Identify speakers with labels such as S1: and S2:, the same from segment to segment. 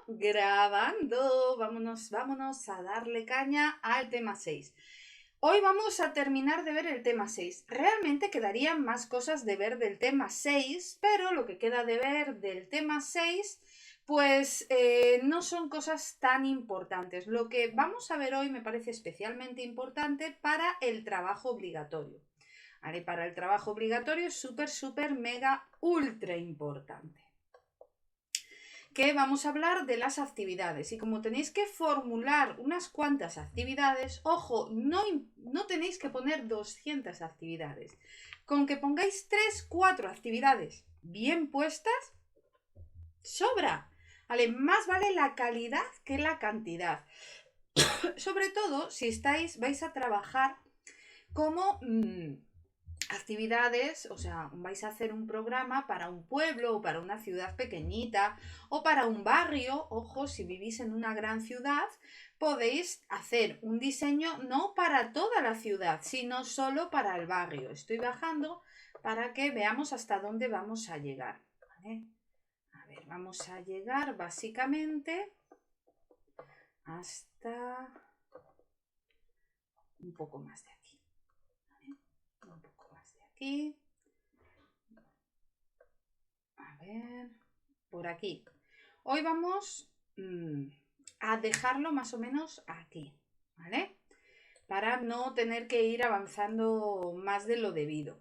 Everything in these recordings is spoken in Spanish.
S1: grabando. Vámonos a darle caña al tema 6. Hoy vamos a terminar de ver el tema 6. Realmente quedarían más cosas de ver del tema 6, pero lo que queda de ver del tema 6, pues no son cosas tan importantes. Lo que vamos a ver hoy me parece especialmente importante para el trabajo obligatorio. ¿Vale? Para el trabajo obligatorio es súper, mega, ultra importante. Que vamos a hablar de las actividades y como tenéis que formular unas cuantas actividades, ojo, no tenéis que poner 200 actividades, con que pongáis 3, 4 actividades bien puestas, sobra, ¿vale? Más vale la calidad que la cantidad, sobre todo si vais a trabajar como actividades, o sea, vais a hacer un programa para un pueblo o para una ciudad pequeñita o para un barrio. Ojo, si vivís en una gran ciudad, podéis hacer un diseño no para toda la ciudad, sino solo para el barrio. Estoy bajando para que veamos hasta dónde vamos a llegar. ¿Vale? A ver, vamos a llegar básicamente hasta un poco más de aquí. ¿Vale? Un poco más de aquí. A ver, por aquí. Hoy vamos a dejarlo más o menos aquí, ¿vale? Para no tener que ir avanzando más de lo debido.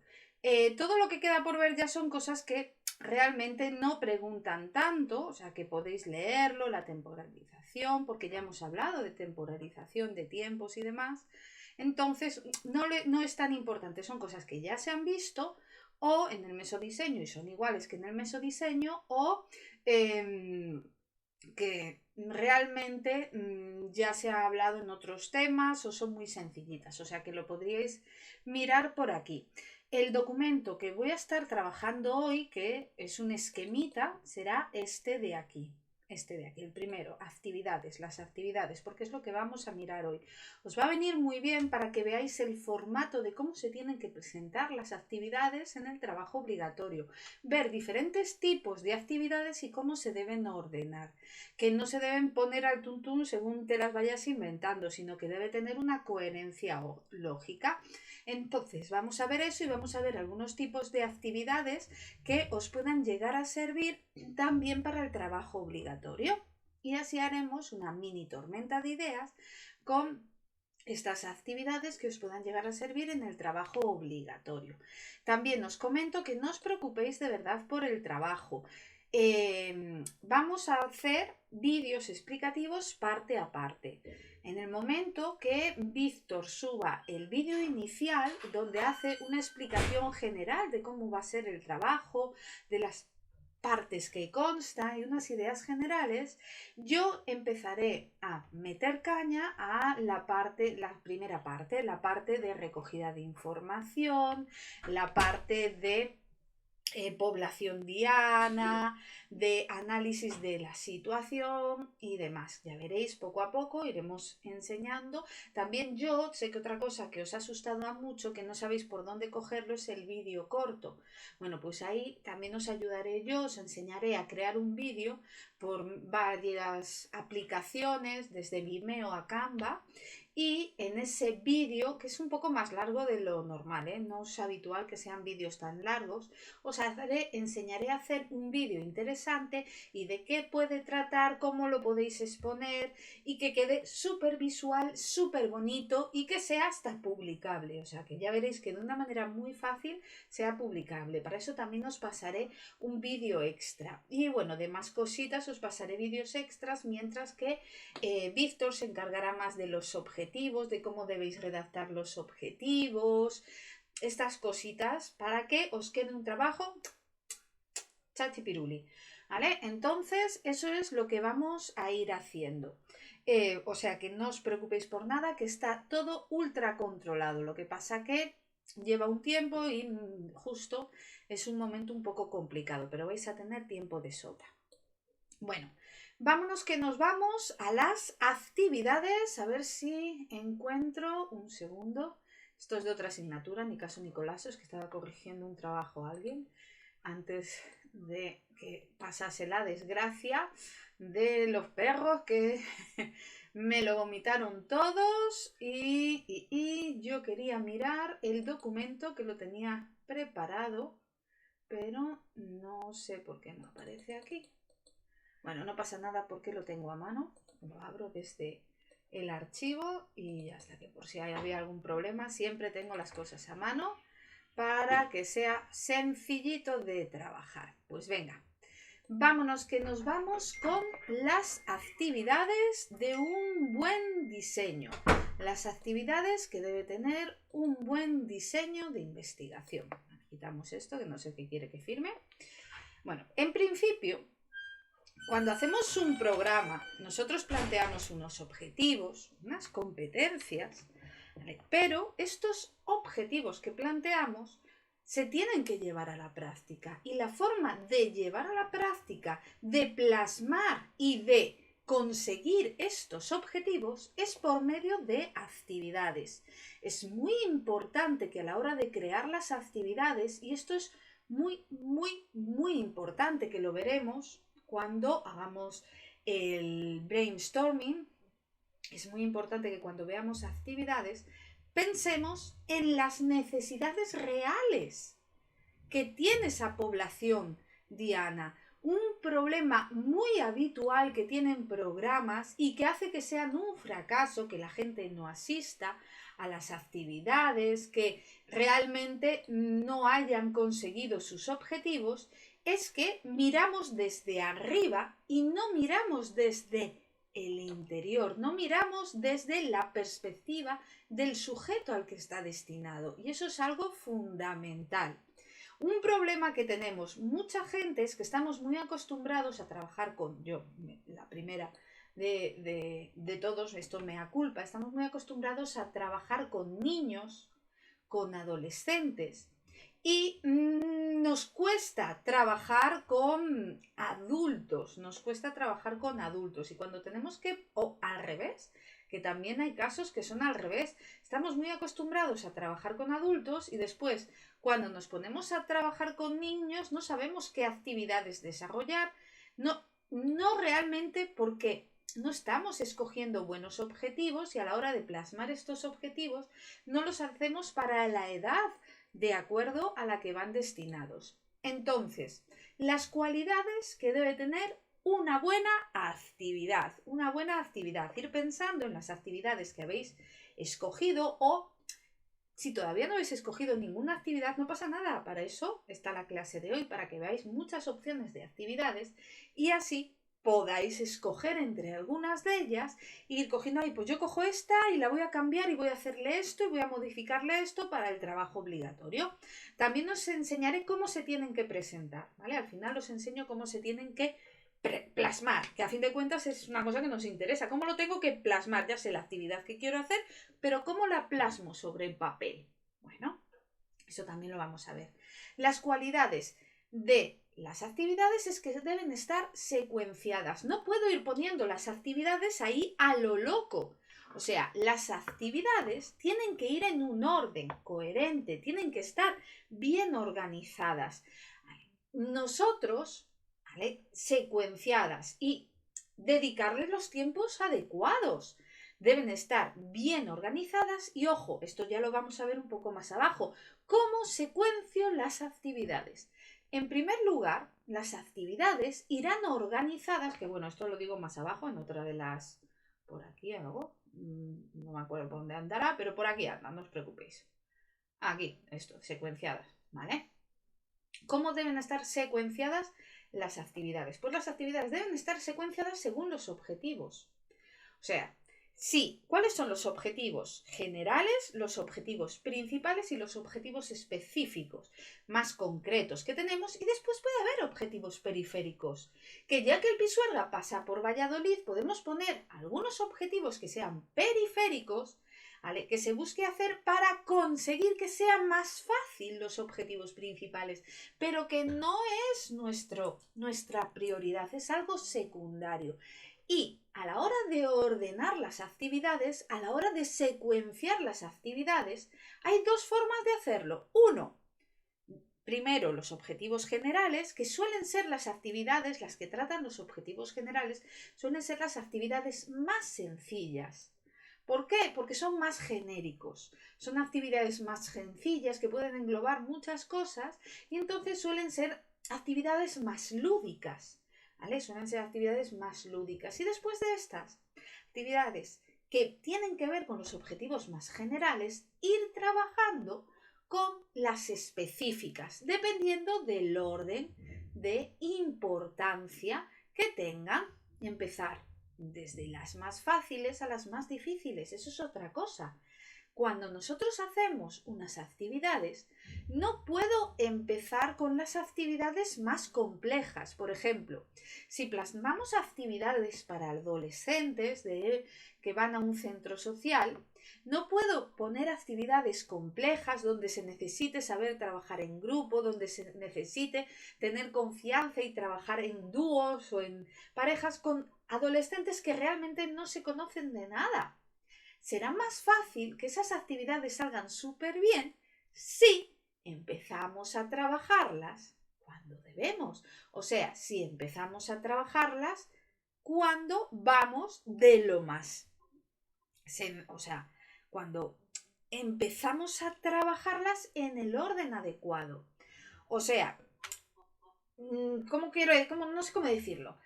S1: Todo lo que queda por ver ya son cosas que realmente no preguntan tanto, o sea que podéis leerlo, la temporalización, porque ya hemos hablado de temporalización, de tiempos y demás. Entonces, no es tan importante, son cosas que ya se han visto o en el mesodiseño y son iguales que en el mesodiseño o que realmente ya se ha hablado en otros temas o son muy sencillitas, o sea que lo podríais mirar por aquí. El documento que voy a estar trabajando hoy, que es un esquemita, será este de aquí. Este de aquí, el primero, actividades, las actividades, porque es lo que vamos a mirar hoy. Os va a venir muy bien para que veáis el formato de cómo se tienen que presentar las actividades en el trabajo obligatorio, ver diferentes tipos de actividades y cómo se deben ordenar, que no se deben poner al tuntún según te las vayas inventando, sino que debe tener una coherencia lógica. Entonces vamos a ver eso y vamos a ver algunos tipos de actividades que os puedan llegar a servir también para el trabajo obligatorio. Y así haremos una mini tormenta de ideas con estas actividades que os puedan llegar a servir en el trabajo obligatorio. También os comento que no os preocupéis de verdad por el trabajo. Vamos a hacer vídeos explicativos parte a parte. En el momento que Víctor suba el vídeo inicial, donde hace una explicación general de cómo va a ser el trabajo, de las partes que consta y unas ideas generales, yo empezaré a meter caña a la primera parte, la parte de recogida de información, la parte de población diana, de análisis de la situación y demás. Ya veréis, poco a poco iremos enseñando. También yo sé que otra cosa que os ha asustado a mucho, que no sabéis por dónde cogerlo, es el vídeo corto. Bueno, pues ahí también os ayudaré yo, os enseñaré a crear un vídeo por varias aplicaciones, desde Vimeo a Canva, y en ese vídeo, que es un poco más largo de lo normal, no es habitual que sean vídeos tan largos, os enseñaré a hacer un vídeo interesante y de qué puede tratar, cómo lo podéis exponer y que quede súper visual, súper bonito y que sea hasta publicable. O sea que ya veréis que de una manera muy fácil sea publicable. Para eso también os pasaré un vídeo extra. Y bueno, de más cositas os pasaré vídeos extras, mientras que Víctor se encargará más de los objetivos, de cómo debéis redactar los objetivos, estas cositas para que os quede un trabajo chachipiruli, ¿vale? Entonces eso es lo que vamos a ir haciendo. O sea que no os preocupéis por nada, que está todo ultra controlado. Lo que pasa que lleva un tiempo y justo es un momento un poco complicado, pero vais a tener tiempo de sobra. Bueno, vámonos que nos vamos a las actividades, a ver si encuentro un segundo. Esto es de otra asignatura, ni caso ni colazo, es que estaba corrigiendo un trabajo a alguien antes de que pasase la desgracia de los perros que me lo vomitaron todos y yo quería mirar el documento que lo tenía preparado, pero no sé por qué no aparece aquí. Bueno, no pasa nada porque lo tengo a mano, lo abro desde el archivo y ya está, que por si había algún problema siempre tengo las cosas a mano para que sea sencillito de trabajar. Pues venga, vámonos que nos vamos con las actividades de un buen diseño. Las actividades que debe tener un buen diseño de investigación. Quitamos esto que no sé qué quiere que firme. Bueno, en principio, cuando hacemos un programa, nosotros planteamos unos objetivos, unas competencias, ¿vale? Pero estos objetivos que planteamos se tienen que llevar a la práctica. Y la forma de llevar a la práctica, de plasmar y de conseguir estos objetivos es por medio de actividades. Es muy importante que a la hora de crear las actividades, y esto es muy importante que lo veremos cuando hagamos el brainstorming, es muy importante que cuando veamos actividades pensemos en las necesidades reales que tiene esa población diana. Un problema muy habitual que tienen programas y que hace que sean un fracaso, que la gente no asista a las actividades, que realmente no hayan conseguido sus objetivos, es que miramos desde arriba y no miramos desde el interior, no miramos desde la perspectiva del sujeto al que está destinado. Y eso es algo fundamental. Un problema que tenemos mucha gente es que estamos muy acostumbrados a trabajar con, yo, la primera de todos, esto mea culpa, estamos muy acostumbrados a trabajar con niños, con adolescentes y nos cuesta trabajar con adultos, y cuando tenemos que, o al revés, que también hay casos que son al revés, estamos muy acostumbrados a trabajar con adultos y después cuando nos ponemos a trabajar con niños no sabemos qué actividades desarrollar, no realmente porque no estamos escogiendo buenos objetivos y a la hora de plasmar estos objetivos no los hacemos para la edad de acuerdo a la que van destinados. Entonces, las cualidades que debe tener una buena actividad, ir pensando en las actividades que habéis escogido o si todavía no habéis escogido ninguna actividad, no pasa nada. Para eso está la clase de hoy, para que veáis muchas opciones de actividades y así podáis escoger entre algunas de ellas e ir cogiendo ahí, pues yo cojo esta y la voy a cambiar y voy a hacerle esto y voy a modificarle esto para el trabajo obligatorio. También os enseñaré cómo se tienen que presentar, ¿vale? Al final os enseño cómo se tienen que plasmar, que a fin de cuentas es una cosa que nos interesa. ¿Cómo lo tengo que plasmar? Ya sé la actividad que quiero hacer, pero ¿cómo la plasmo sobre el papel? Bueno, eso también lo vamos a ver. Las cualidades de las actividades es que deben estar secuenciadas. No puedo ir poniendo las actividades ahí a lo loco. O sea, las actividades tienen que ir en un orden coherente, tienen que estar bien organizadas. Nosotros, ¿vale? Secuenciadas y dedicarles los tiempos adecuados. Deben estar bien organizadas y ojo, esto ya lo vamos a ver un poco más abajo. ¿Cómo secuencio las actividades? En primer lugar, las actividades irán organizadas, que bueno, esto lo digo más abajo en otra de las... Por aquí algo, no me acuerdo por dónde andará, pero por aquí anda, no os preocupéis. Aquí, esto, secuenciadas, ¿vale? ¿Cómo deben estar secuenciadas las actividades? Pues las actividades deben estar secuenciadas según los objetivos. O sea, sí, ¿cuáles son los objetivos generales, los objetivos principales y los objetivos específicos, más concretos que tenemos? Y después puede haber objetivos periféricos, que ya que el Pisuerga pasa por Valladolid, podemos poner algunos objetivos que sean periféricos, ¿vale? Que se busque hacer para conseguir que sean más fácil los objetivos principales, pero que no es nuestra prioridad, es algo secundario. Y a la hora de ordenar las actividades, a la hora de secuenciar las actividades, hay dos formas de hacerlo. Uno, primero los objetivos generales, que suelen ser las actividades, las que tratan los objetivos generales, suelen ser las actividades más sencillas. ¿Por qué? Porque son más genéricos, son actividades más sencillas que pueden englobar muchas cosas y entonces suelen ser actividades más lúdicas, ¿vale? Suelen ser actividades más lúdicas. Y después de estas actividades que tienen que ver con los objetivos más generales, ir trabajando con las específicas, dependiendo del orden de importancia que tengan. Empezar desde las más fáciles a las más difíciles. Eso es otra cosa. Cuando nosotros hacemos unas actividades, no puedo empezar con las actividades más complejas. Por ejemplo, si plasmamos actividades para adolescentes que van a un centro social, no puedo poner actividades complejas donde se necesite saber trabajar en grupo, donde se necesite tener confianza y trabajar en dúos o en parejas con adolescentes que realmente no se conocen de nada. Será más fácil que esas actividades salgan súper bien si empezamos a trabajarlas cuando debemos. O sea, si empezamos a trabajarlas cuando vamos de lo más. O sea, cuando empezamos a trabajarlas en el orden adecuado. O sea, no sé cómo decirlo.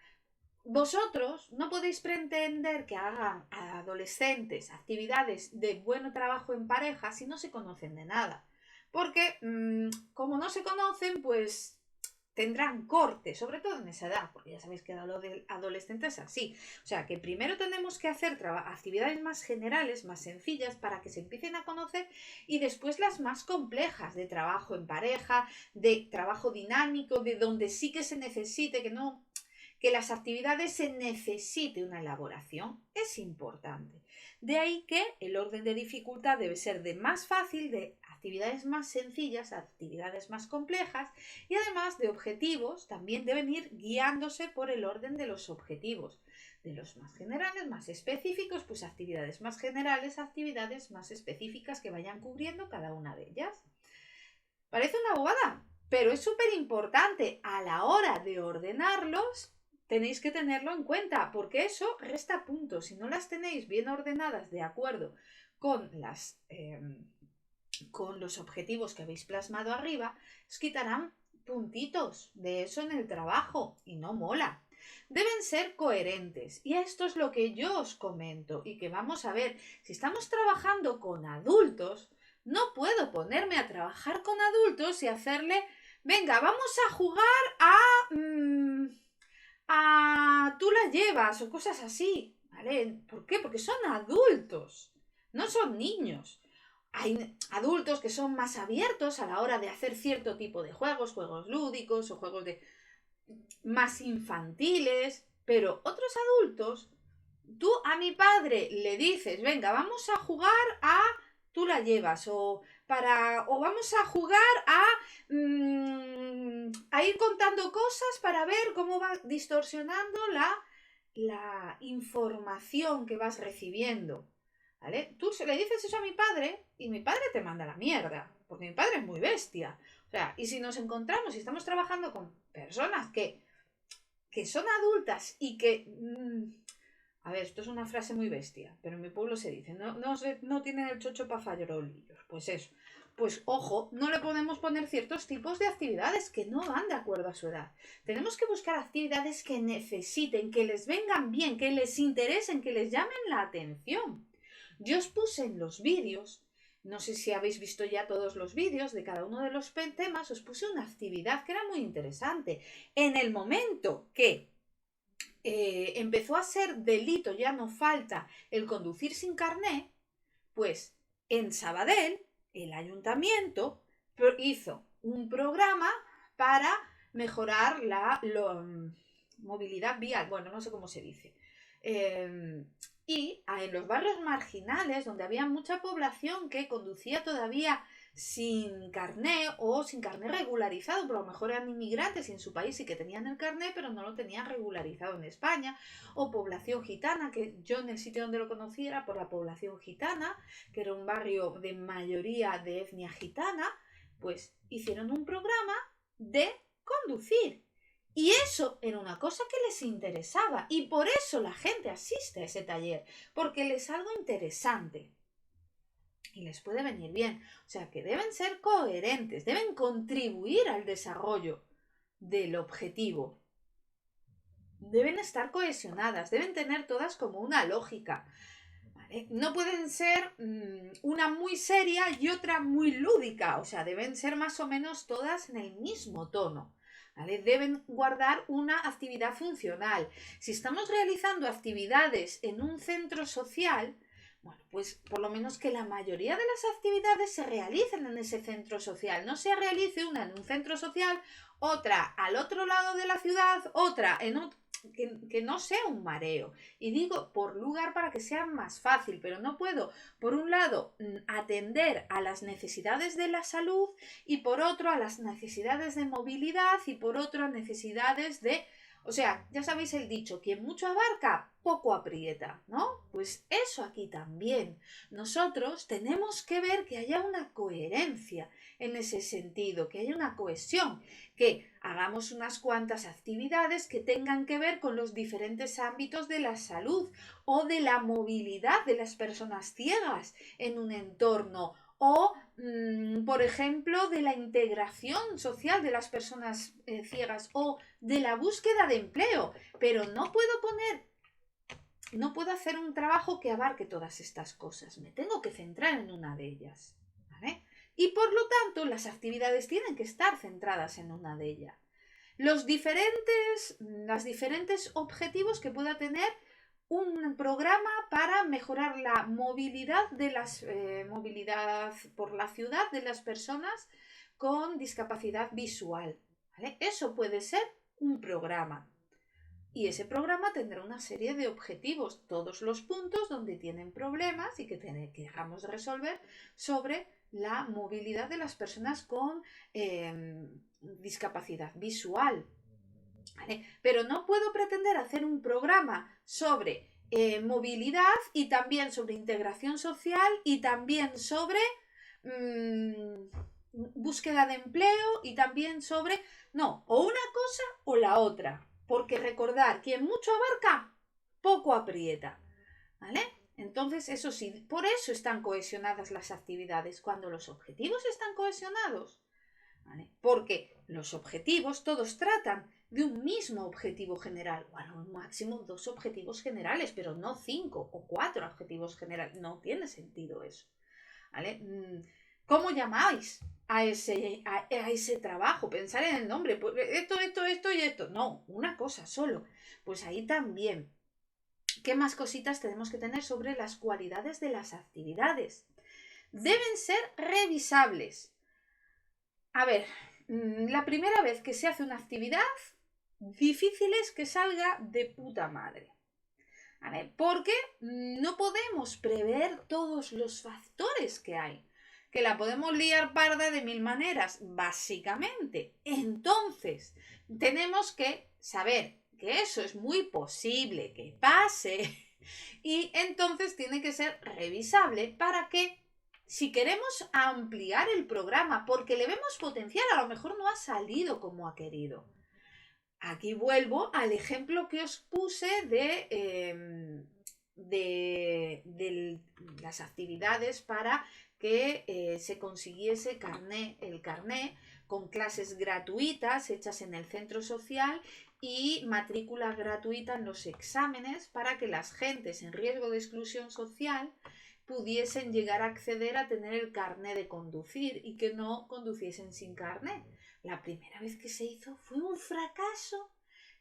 S1: Vosotros no podéis pretender que hagan a adolescentes actividades de buen trabajo en pareja si no se conocen de nada. Porque como no se conocen, pues tendrán corte, sobre todo en esa edad, porque ya sabéis que lo del adolescente es así. O sea, que primero tenemos que hacer actividades más generales, más sencillas, para que se empiecen a conocer, y después las más complejas, de trabajo en pareja, de trabajo dinámico, de donde sí que se necesite, que las actividades se necesite una elaboración, es importante. De ahí que el orden de dificultad debe ser de más fácil, de actividades más sencillas a actividades más complejas, y además de objetivos también deben ir guiándose por el orden de los objetivos. De los más generales, más específicos, pues actividades más generales, actividades más específicas que vayan cubriendo cada una de ellas. Parece una bobada, pero es súper importante a la hora de ordenarlos. Tenéis que tenerlo en cuenta, porque eso resta puntos. Si no las tenéis bien ordenadas de acuerdo con con los objetivos que habéis plasmado arriba, os quitarán puntitos de eso en el trabajo y no mola. Deben ser coherentes, y esto es lo que yo os comento y que vamos a ver. Si estamos trabajando con adultos, no puedo ponerme a trabajar con adultos y hacerle, venga, vamos a jugar a tú la llevas o cosas así, ¿vale? ¿Por qué? Porque son adultos, no son niños. Hay adultos que son más abiertos a la hora de hacer cierto tipo de juegos, juegos lúdicos o juegos más infantiles, pero otros adultos, tú a mi padre le dices, venga, vamos a jugar a tú la llevas o vamos a jugar a ir contando cosas para ver cómo va distorsionando la información que vas recibiendo. ¿Vale? Tú le dices eso a mi padre y mi padre te manda la mierda, porque mi padre es muy bestia. O sea, y si nos encontramos y estamos trabajando con personas que son adultas y que... a ver, esto es una frase muy bestia, pero en mi pueblo se dice, no tienen el chocho para farolillos. Pues eso. Pues ojo, no le podemos poner ciertos tipos de actividades que no van de acuerdo a su edad. Tenemos que buscar actividades que necesiten, que les vengan bien, que les interesen, que les llamen la atención. Yo os puse en los vídeos, no sé si habéis visto ya todos los vídeos de cada uno de los temas, os puse una actividad que era muy interesante. En el momento que empezó a ser delito, ya no falta el conducir sin carné, pues en Sabadell el ayuntamiento hizo un programa para mejorar la movilidad vial, bueno, no sé cómo se dice. Y en los barrios marginales, donde había mucha población que conducía todavía sin carné o sin carné regularizado, pero a lo mejor eran inmigrantes y en su país sí que tenían el carné, pero no lo tenían regularizado en España, o población gitana, que yo en el sitio donde lo conocí era por la población gitana, que era un barrio de mayoría de etnia gitana, Pues hicieron un programa de conducir. Y eso era una cosa que les interesaba y por eso la gente asiste a ese taller, porque les es algo interesante y les puede venir bien. O sea que deben ser coherentes, deben contribuir al desarrollo del objetivo. Deben estar cohesionadas, deben tener todas como una lógica. ¿Vale? No pueden ser una muy seria y otra muy lúdica, o sea, deben ser más o menos todas en el mismo tono. ¿Vale? Deben guardar una actividad funcional. Si estamos realizando actividades en un centro social, bueno, pues por lo menos que la mayoría de las actividades se realicen en ese centro social. No se realice una en un centro social, otra al otro lado de la ciudad, otra en otro, que no sea un mareo. Y digo por lugar para que sea más fácil, pero no puedo, por un lado, atender a las necesidades de la salud y por otro a las necesidades de movilidad y por otro a necesidades de... O sea, ya sabéis el dicho, quien mucho abarca, poco aprieta, ¿no? Pues eso aquí también. Nosotros tenemos que ver que haya una coherencia en ese sentido, que haya una cohesión, que hagamos unas cuantas actividades que tengan que ver con los diferentes ámbitos de la salud o de la movilidad de las personas ciegas en un entorno o, por ejemplo, de la integración social de las personas ciegas o de la búsqueda de empleo. Pero no puedo hacer un trabajo que abarque todas estas cosas. Me tengo que centrar en una de ellas. ¿Vale? Y por lo tanto, las actividades tienen que estar centradas en una de ellas. Los diferentes objetivos que pueda tener un programa para mejorar la movilidad movilidad por la ciudad de las personas con discapacidad visual. ¿Vale? Eso puede ser un programa. Y ese programa tendrá una serie de objetivos, todos los puntos donde tienen problemas y que queramos resolver sobre la movilidad de las personas con discapacidad visual. ¿Vale? Pero no puedo pretender hacer un programa sobre movilidad y también sobre integración social y también sobre búsqueda de empleo y también sobre... No, o una cosa o la otra. Porque recordar, quien mucho abarca, poco aprieta. ¿Vale? Entonces, eso sí, por eso están cohesionadas las actividades. Cuando los objetivos están cohesionados, ¿vale? Porque los objetivos todos tratan de un mismo objetivo general, o a lo máximo 2 objetivos generales, pero no 5 o 4 objetivos generales. No tiene sentido eso. ¿Vale? ¿Cómo llamáis a ese trabajo? Pensar en el nombre. Pues esto y esto. No, una cosa solo. Pues ahí también. ¿Qué más cositas tenemos que tener sobre las cualidades de las actividades? Deben ser revisables. A ver, la primera vez que se hace una actividad, difícil es que salga de puta madre. ¿Vale? Porque no podemos prever todos los factores que hay. Que la podemos liar parda de 1000 maneras, básicamente. Entonces, tenemos que saber que eso es muy posible que pase. Y entonces tiene que ser revisable para que, si queremos ampliar el programa, porque le vemos potencial, a lo mejor no ha salido como ha querido. Aquí vuelvo al ejemplo que os puse de las actividades para que se consiguiese el carné con clases gratuitas hechas en el centro social y matrícula gratuita en los exámenes para que las gentes en riesgo de exclusión social pudiesen llegar a acceder a tener el carné de conducir y que no conduciesen sin carné. La primera vez que se hizo fue un fracaso,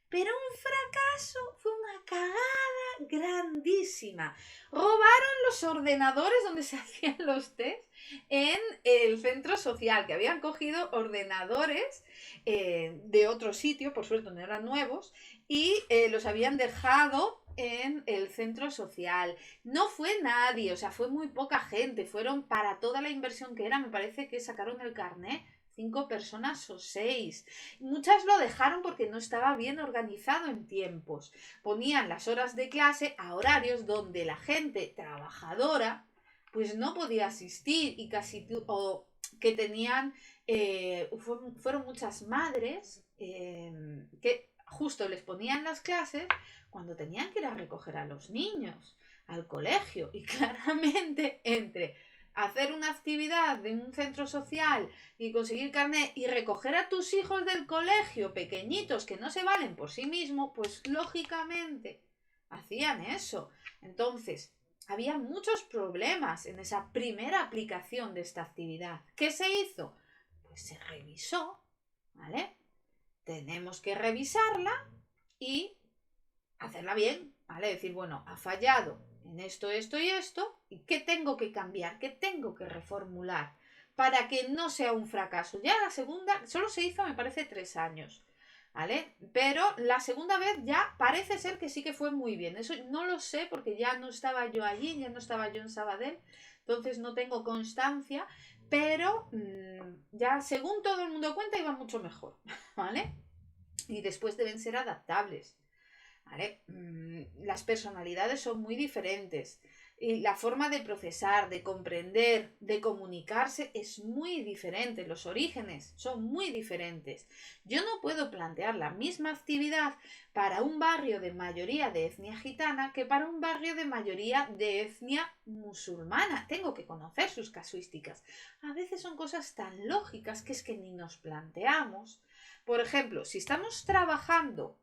S1: pero un fracaso, fue una cagada grandísima. Robaron los ordenadores donde se hacían los test en el centro social, que habían cogido ordenadores de otro sitio, por suerte no eran nuevos, y los habían dejado en el centro social. No fue nadie, o sea, fue muy poca gente, fueron para toda la inversión que era, me parece que sacaron el carnet 5 personas o 6. Muchas lo dejaron porque no estaba bien organizado en tiempos. Ponían las horas de clase a horarios donde la gente trabajadora pues no podía asistir y casi o que tenían, fueron muchas madres que justo les ponían las clases cuando tenían que ir a recoger a los niños al colegio y claramente entre hacer una actividad de un centro social y conseguir carnet y recoger a tus hijos del colegio pequeñitos que no se valen por sí mismos, pues lógicamente hacían eso. Entonces, había muchos problemas en esa primera aplicación de esta actividad. ¿Qué se hizo? Pues se revisó, ¿vale? Tenemos que revisarla y hacerla bien, ¿vale? Decir, bueno, ha fallado en esto, esto y esto, ¿y qué tengo que cambiar? ¿Qué tengo que reformular? Para que no sea un fracaso. Ya la segunda, solo se hizo, me parece, 3 años, ¿vale? Pero la segunda vez ya parece ser que sí que fue muy bien. Eso no lo sé porque ya no estaba yo allí, ya no estaba yo en Sabadell, entonces no tengo constancia, pero ya según todo el mundo cuenta iba mucho mejor, ¿vale? Y después deben ser adaptables. ¿Vale? Las personalidades son muy diferentes y la forma de procesar, de comprender, de comunicarse es muy diferente. Los orígenes son muy diferentes. Yo no puedo plantear la misma actividad para un barrio de mayoría de etnia gitana que para un barrio de mayoría de etnia musulmana. Tengo que conocer sus casuísticas. A veces son cosas tan lógicas que es que ni nos planteamos. Por ejemplo, si estamos trabajando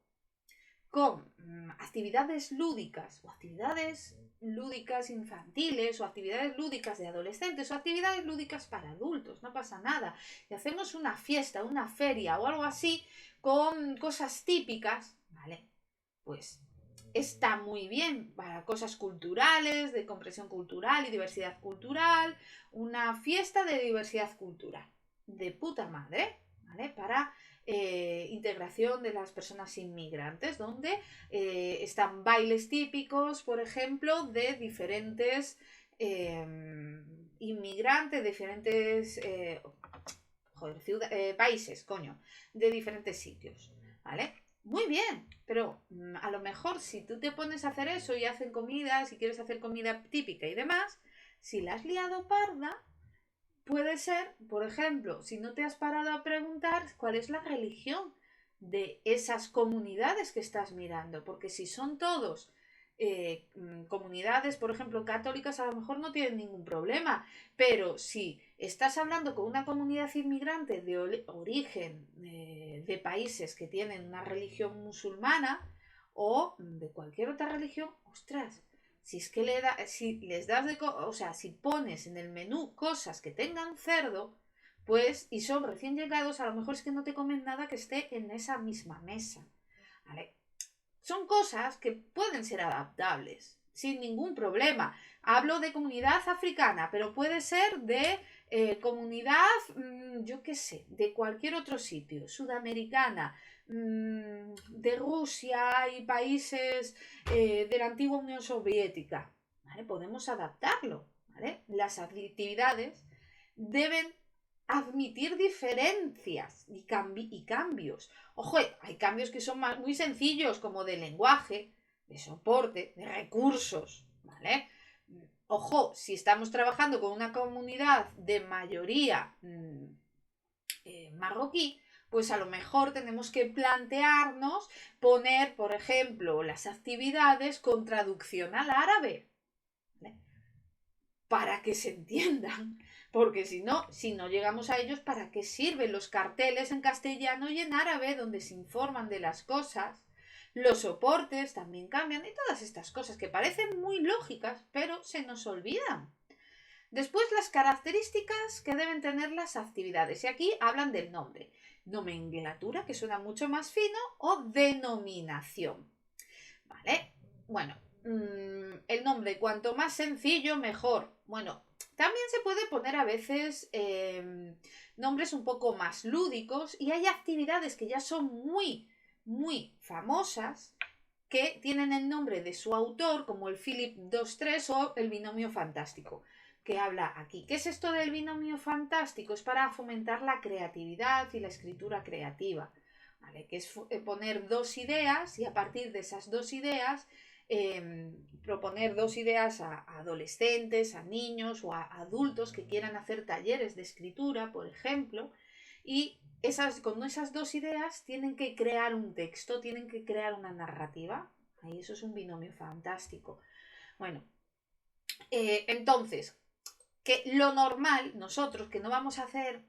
S1: con actividades lúdicas o actividades lúdicas infantiles o actividades lúdicas de adolescentes o actividades lúdicas para adultos, no pasa nada. Y hacemos una fiesta, una feria o algo así con cosas típicas, ¿vale? Pues está muy bien para cosas culturales, de comprensión cultural y diversidad cultural, una fiesta de diversidad cultural, de puta madre, ¿vale? Para integración de las personas inmigrantes, donde están bailes típicos, por ejemplo, de diferentes inmigrantes, diferentes países, coño, de diferentes sitios, ¿vale? Muy bien, pero a lo mejor si tú te pones a hacer eso y hacen comida, si quieres hacer comida típica y demás, si la has liado parda, puede ser, por ejemplo, si no te has parado a preguntar cuál es la religión de esas comunidades que estás mirando, porque si son todos comunidades, por ejemplo, católicas, a lo mejor no tienen ningún problema, pero si estás hablando con una comunidad inmigrante de origen de países que tienen una religión musulmana o de cualquier otra religión, ostras, si es que si les das o sea, si pones en el menú cosas que tengan cerdo, pues, y son recién llegados, a lo mejor es que no te comen nada que esté en esa misma mesa. ¿Vale? Son cosas que pueden ser adaptables, sin ningún problema. Hablo de comunidad africana, pero puede ser de comunidad, yo qué sé, de cualquier otro sitio, sudamericana, de Rusia y países de la antigua Unión Soviética. ¿Vale? Podemos adaptarlo. ¿Vale? Las actividades deben admitir diferencias y cambios. Ojo, hay cambios que son muy sencillos, como de lenguaje, de soporte, de recursos, ¿vale? Ojo, si estamos trabajando con una comunidad de mayoría marroquí, pues a lo mejor tenemos que plantearnos poner, por ejemplo, las actividades con traducción al árabe, ¿vale? Para que se entiendan. Porque si no llegamos a ellos, ¿para qué sirven los carteles en castellano y en árabe donde se informan de las cosas? Los soportes también cambian y todas estas cosas que parecen muy lógicas, pero se nos olvidan. Después las características que deben tener las actividades. Y aquí hablan del nombre. Nomenclatura, que suena mucho más fino, o denominación. ¿Vale? Bueno, el nombre, cuanto más sencillo, mejor. Bueno, también se puede poner a veces nombres un poco más lúdicos y hay actividades que ya son muy, muy famosas que tienen el nombre de su autor, como el Philip 23 o el binomio fantástico, que habla aquí. ¿Qué es esto del binomio fantástico? Es para fomentar la creatividad y la escritura creativa, ¿vale? Que es poner dos ideas y a partir de esas dos ideas proponer 2 ideas a adolescentes, a niños o a adultos que quieran hacer talleres de escritura, por ejemplo, y con esas 2 ideas tienen que crear un texto, tienen que crear una narrativa. Ahí eso es un binomio fantástico. Bueno, entonces, que lo normal, nosotros que no vamos a hacer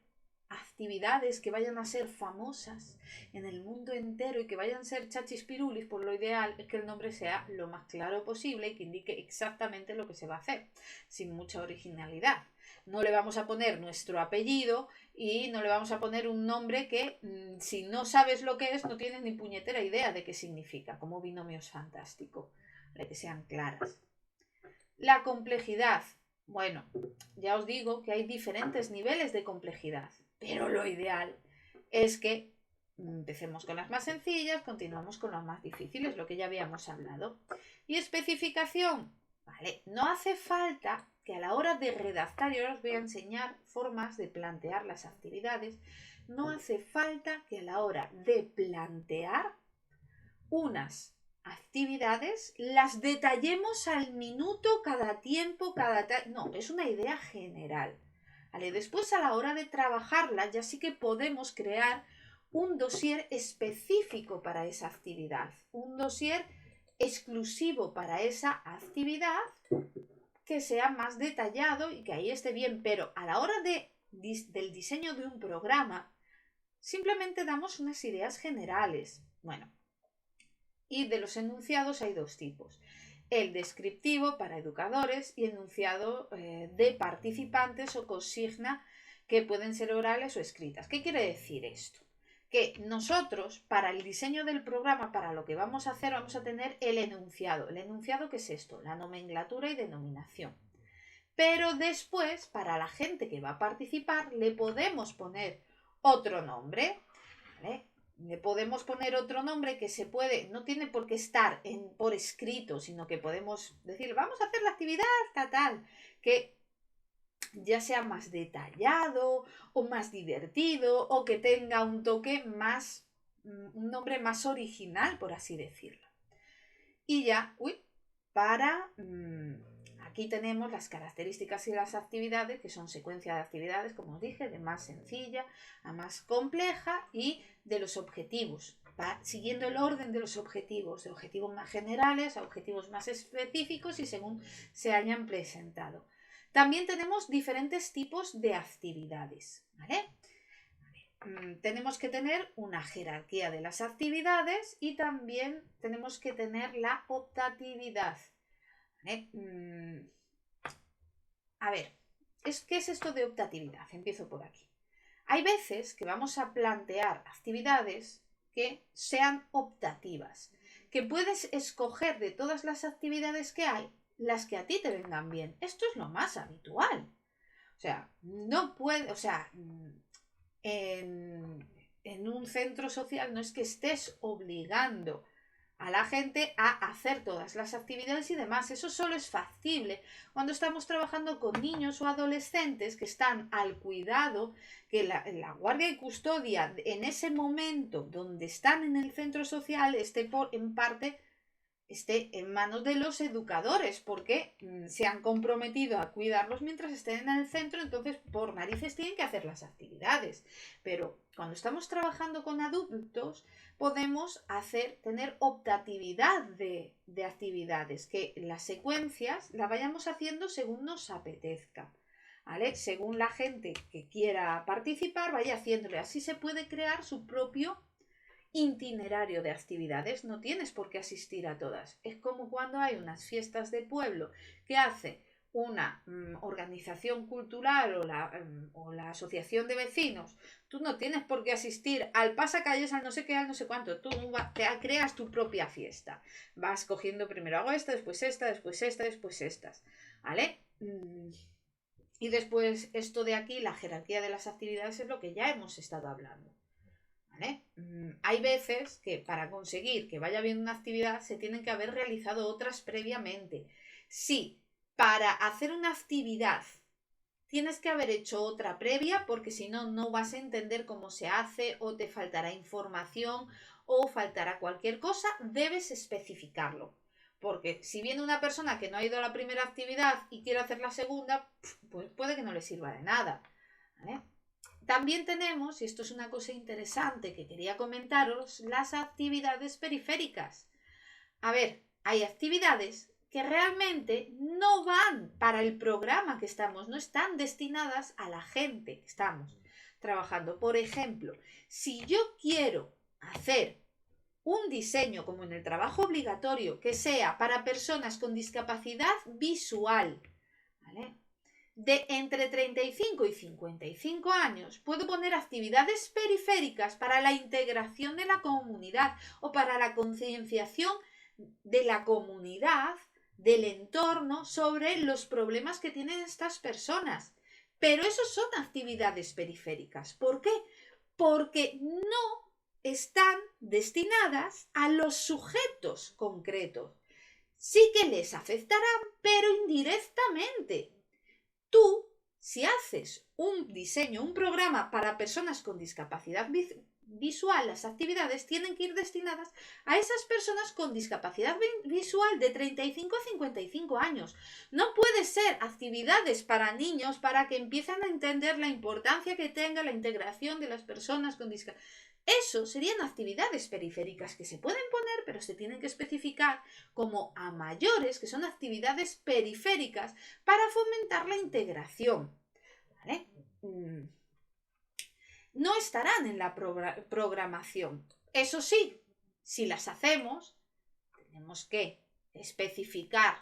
S1: actividades que vayan a ser famosas en el mundo entero y que vayan a ser chachispirulis, pues lo ideal es que el nombre sea lo más claro posible y que indique exactamente lo que se va a hacer, sin mucha originalidad. No le vamos a poner nuestro apellido y no le vamos a poner un nombre que si no sabes lo que es no tienes ni puñetera idea de qué significa, como binomios fantástico, de que sean claras. La complejidad. Bueno, ya os digo que hay diferentes niveles de complejidad, pero lo ideal es que empecemos con las más sencillas, continuamos con las más difíciles, lo que ya habíamos hablado. Y especificación. Vale, no hace falta que a la hora de redactar, y ahora os voy a enseñar formas de plantear las actividades, no hace falta que a la hora de plantear unas actividades las detallemos al minuto, cada tiempo, no, es una idea general. ¿Vale? Después a la hora de trabajarla ya sí que podemos crear un dossier específico para esa actividad, un dossier exclusivo para esa actividad que sea más detallado y que ahí esté bien, pero a la hora del diseño de un programa simplemente damos unas ideas generales. Bueno, y de los enunciados hay 2 tipos. El descriptivo para educadores y enunciado de participantes o consigna que pueden ser orales o escritas. ¿Qué quiere decir esto? Que nosotros, para el diseño del programa, para lo que vamos a hacer, vamos a tener el enunciado. ¿El enunciado qué es esto? La nomenclatura y denominación. Pero después, para la gente que va a participar, le podemos poner otro nombre, ¿vale? Le podemos poner otro nombre que se puede, no tiene por qué estar por escrito, sino que podemos decir, vamos a hacer la actividad tal, que ya sea más detallado o más divertido o que tenga un toque más, un nombre más original, por así decirlo. Y ya, para... aquí tenemos las características y las actividades, que son secuencia de actividades, como os dije, de más sencilla a más compleja y de los objetivos. Va siguiendo el orden de los objetivos, de objetivos más generales a objetivos más específicos y según se hayan presentado. También tenemos diferentes tipos de actividades, ¿vale? Tenemos que tener una jerarquía de las actividades y también tenemos que tener la optatividad. ¿Vale? A ver, ¿qué es esto de optatividad? Empiezo por aquí. Hay veces que vamos a plantear actividades que sean optativas, que puedes escoger de todas las actividades que hay las que a ti te vengan bien. Esto es lo más habitual. O sea, no puede, o sea, en un centro social no es que estés obligando a la gente a hacer todas las actividades y demás. Eso solo es factible cuando estamos trabajando con niños o adolescentes que están al cuidado, que la guardia y custodia en ese momento donde están en el centro social esté en manos de los educadores, porque se han comprometido a cuidarlos mientras estén en el centro, entonces por narices tienen que hacer las actividades. Pero cuando estamos trabajando con adultos, podemos tener optatividad de actividades, que las secuencias las vayamos haciendo según nos apetezca. ¿Vale? Según la gente que quiera participar, vaya haciéndole. Así se puede crear su propio itinerario de actividades, no tienes por qué asistir a todas. Es como cuando hay unas fiestas de pueblo que hace una organización cultural o la asociación de vecinos. Tú no tienes por qué asistir al pasacalles, al no sé qué, al no sé cuánto. Tú creas tu propia fiesta. Vas cogiendo primero hago esta, después esta, después esta, después estas. ¿Vale? Y después esto de aquí, la jerarquía de las actividades, es lo que ya hemos estado hablando. ¿Vale? Hay veces que para conseguir que vaya bien una actividad se tienen que haber realizado otras previamente. Sí, para hacer una actividad tienes que haber hecho otra previa porque si no, no vas a entender cómo se hace o te faltará información o faltará cualquier cosa, debes especificarlo. porque si viene una persona que no ha ido a la primera actividad y quiere hacer la segunda, pues puede que no le sirva de nada, ¿vale? También tenemos, y esto es una cosa interesante que quería comentaros, las actividades periféricas. A ver, hay actividades que realmente no van para el programa que estamos, no están destinadas a la gente que estamos trabajando. Por ejemplo, si yo quiero hacer un diseño como en el trabajo obligatorio que sea para personas con discapacidad visual, ¿vale?, de entre 35 y 55 años, puedo poner actividades periféricas para la integración de la comunidad o para la concienciación de la comunidad, del entorno, sobre los problemas que tienen estas personas. Pero eso son actividades periféricas. ¿Por qué? Porque no están destinadas a los sujetos concretos. Sí que les afectarán, pero indirectamente. Tú, si haces un diseño, un programa para personas con discapacidad visual, las actividades tienen que ir destinadas a esas personas con discapacidad visual de 35 a 55 años. No puede ser actividades para niños para que empiecen a entender la importancia que tenga la integración de las personas con discapacidad. Eso serían actividades periféricas que se pueden poner, pero se tienen que especificar como a mayores, que son actividades periféricas para fomentar la integración, ¿vale? No estarán en la programación. Eso sí, si las hacemos, tenemos que especificar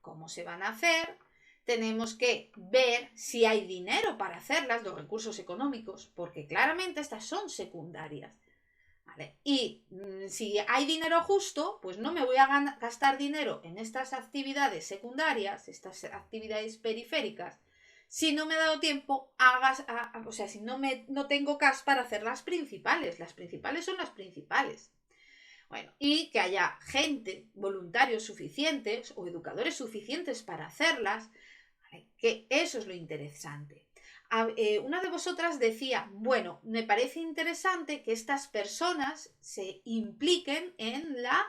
S1: cómo se van a hacer, tenemos que ver si hay dinero para hacerlas, los recursos económicos, porque claramente estas son secundarias, ¿vale? Y si hay dinero justo, pues no me voy a gastar dinero en estas actividades secundarias, estas actividades periféricas, si no me he dado tiempo o sea, si no tengo cash para hacer las principales. Las principales son las principales. Bueno, y que haya gente, voluntarios suficientes o educadores suficientes para hacerlas, ¿vale?, que eso es lo interesante. Una de vosotras decía, bueno, me parece interesante que estas personas se impliquen en la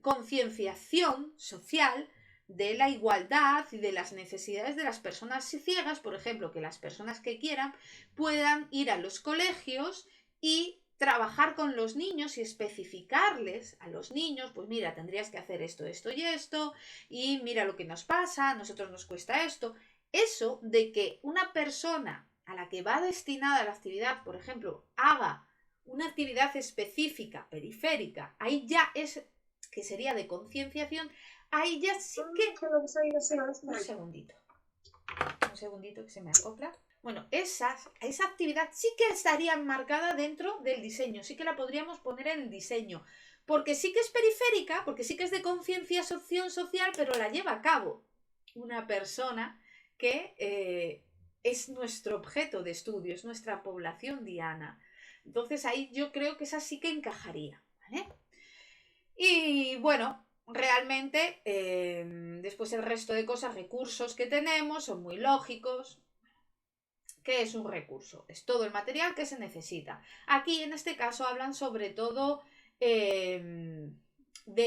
S1: concienciación social de la igualdad y de las necesidades de las personas ciegas, por ejemplo, que las personas que quieran puedan ir a los colegios y trabajar con los niños y especificarles a los niños, pues mira, tendrías que hacer esto, esto y esto, y mira lo que nos pasa, a nosotros nos cuesta esto. Eso de que una persona a la que va destinada la actividad, por ejemplo, haga una actividad específica, periférica, ahí ya es, que sería de concienciación, ahí ya sí que... Un segundito que se me acopla. Bueno, esa actividad sí que estaría marcada dentro del diseño, sí que la podríamos poner en el diseño, porque sí que es periférica, porque sí que es de concienciación social, pero la lleva a cabo una persona que es nuestro objeto de estudio, es nuestra población diana. Entonces ahí yo creo que esa sí que encajaría, ¿vale? Y bueno, realmente después el resto de cosas, recursos que tenemos son muy lógicos. ¿Qué es un recurso? Es todo el material que se necesita. Aquí en este caso hablan sobre todo del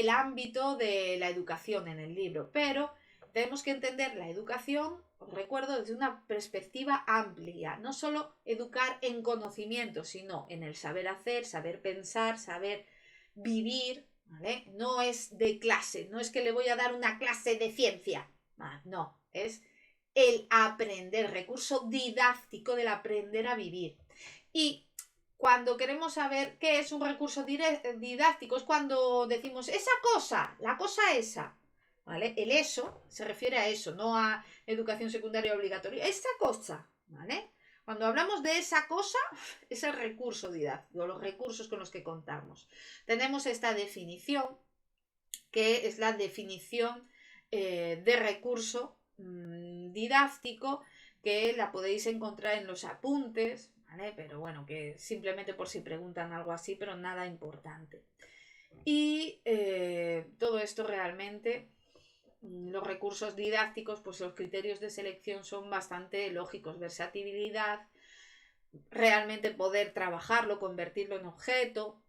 S1: ámbito de la educación en el libro, pero tenemos que entender la educación, os recuerdo, desde una perspectiva amplia, no solo educar en conocimiento, sino en el saber hacer, saber pensar, saber vivir, ¿vale? No es de clase, no es que le voy a dar una clase de ciencia, no, es el aprender, recurso didáctico del aprender a vivir. Y cuando queremos saber qué es un recurso didáctico, es cuando decimos esa cosa, la cosa esa, ¿vale? El eso se refiere a eso, no a educación secundaria obligatoria. Esa cosa, ¿vale? Cuando hablamos de esa cosa, es el recurso didáctico, los recursos con los que contamos. Tenemos esta definición, que es la definición de recurso didáctico, que la podéis encontrar en los apuntes, ¿vale? Pero bueno, que simplemente por si preguntan algo así, pero nada importante. Y todo esto realmente, los recursos didácticos, pues los criterios de selección son bastante lógicos: versatilidad, realmente poder trabajarlo, convertirlo en objeto,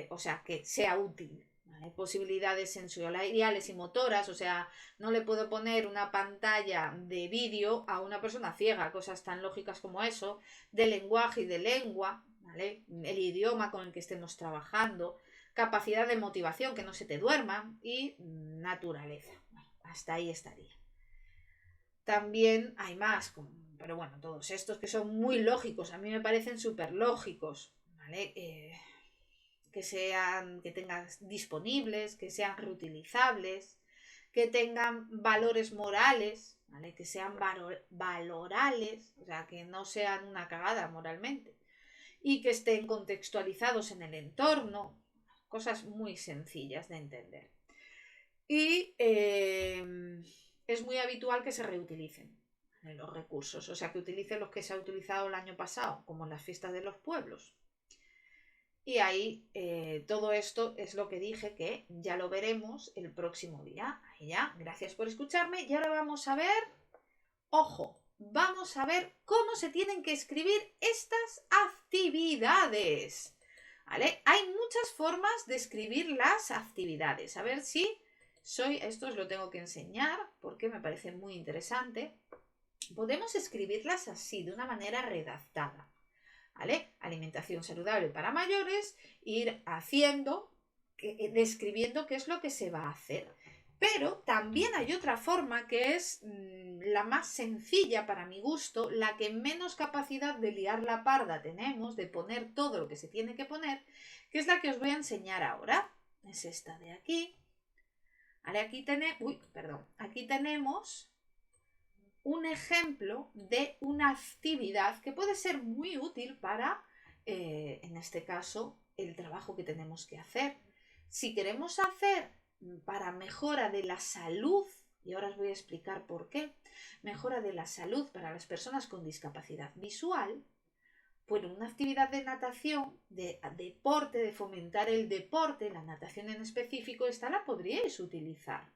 S1: o sea, que sea útil, ¿vale? Posibilidades sensoriales y motoras, o sea, no le puedo poner una pantalla de vídeo a una persona ciega, cosas tan lógicas como eso, de lenguaje y de lengua, ¿vale? El idioma con el que estemos trabajando, capacidad de motivación, que no se te duerma, y naturaleza. Bueno, hasta ahí estaría. También hay más, pero bueno, todos estos que son muy lógicos, a mí me parecen súper lógicos, ¿vale? Que tengas disponibles, que sean reutilizables, que tengan valores morales, ¿vale? Que sean valorales, o sea, que no sean una cagada moralmente, y que estén contextualizados en el entorno, cosas muy sencillas de entender. Y es muy habitual que se reutilicen los recursos, o sea, que utilicen los que se ha utilizado el año pasado, como en las fiestas de los pueblos. Y ahí todo esto es lo que dije que ya lo veremos el próximo día. Ahí ya, gracias por escucharme. Y ahora vamos a ver, ojo, vamos a ver cómo se tienen que escribir estas actividades. ¿Vale? Hay muchas formas de escribir las actividades. A ver si esto os lo tengo que enseñar porque me parece muy interesante. Podemos escribirlas así, de una manera redactada. ¿Vale? Alimentación saludable para mayores, ir haciendo, describiendo qué es lo que se va a hacer. Pero también hay otra forma que es la más sencilla para mi gusto, la que menos capacidad de liar la parda tenemos, de poner todo lo que se tiene que poner, que es la que os voy a enseñar ahora. Es esta de aquí. ¿Vale? Aquí tenemos un ejemplo de una actividad que puede ser muy útil para, en este caso, el trabajo que tenemos que hacer. Si queremos hacer para mejora de la salud, y ahora os voy a explicar por qué, mejora de la salud para las personas con discapacidad visual, bueno, una actividad de natación, de deporte, de fomentar el deporte, la natación en específico, esta la podríais utilizar.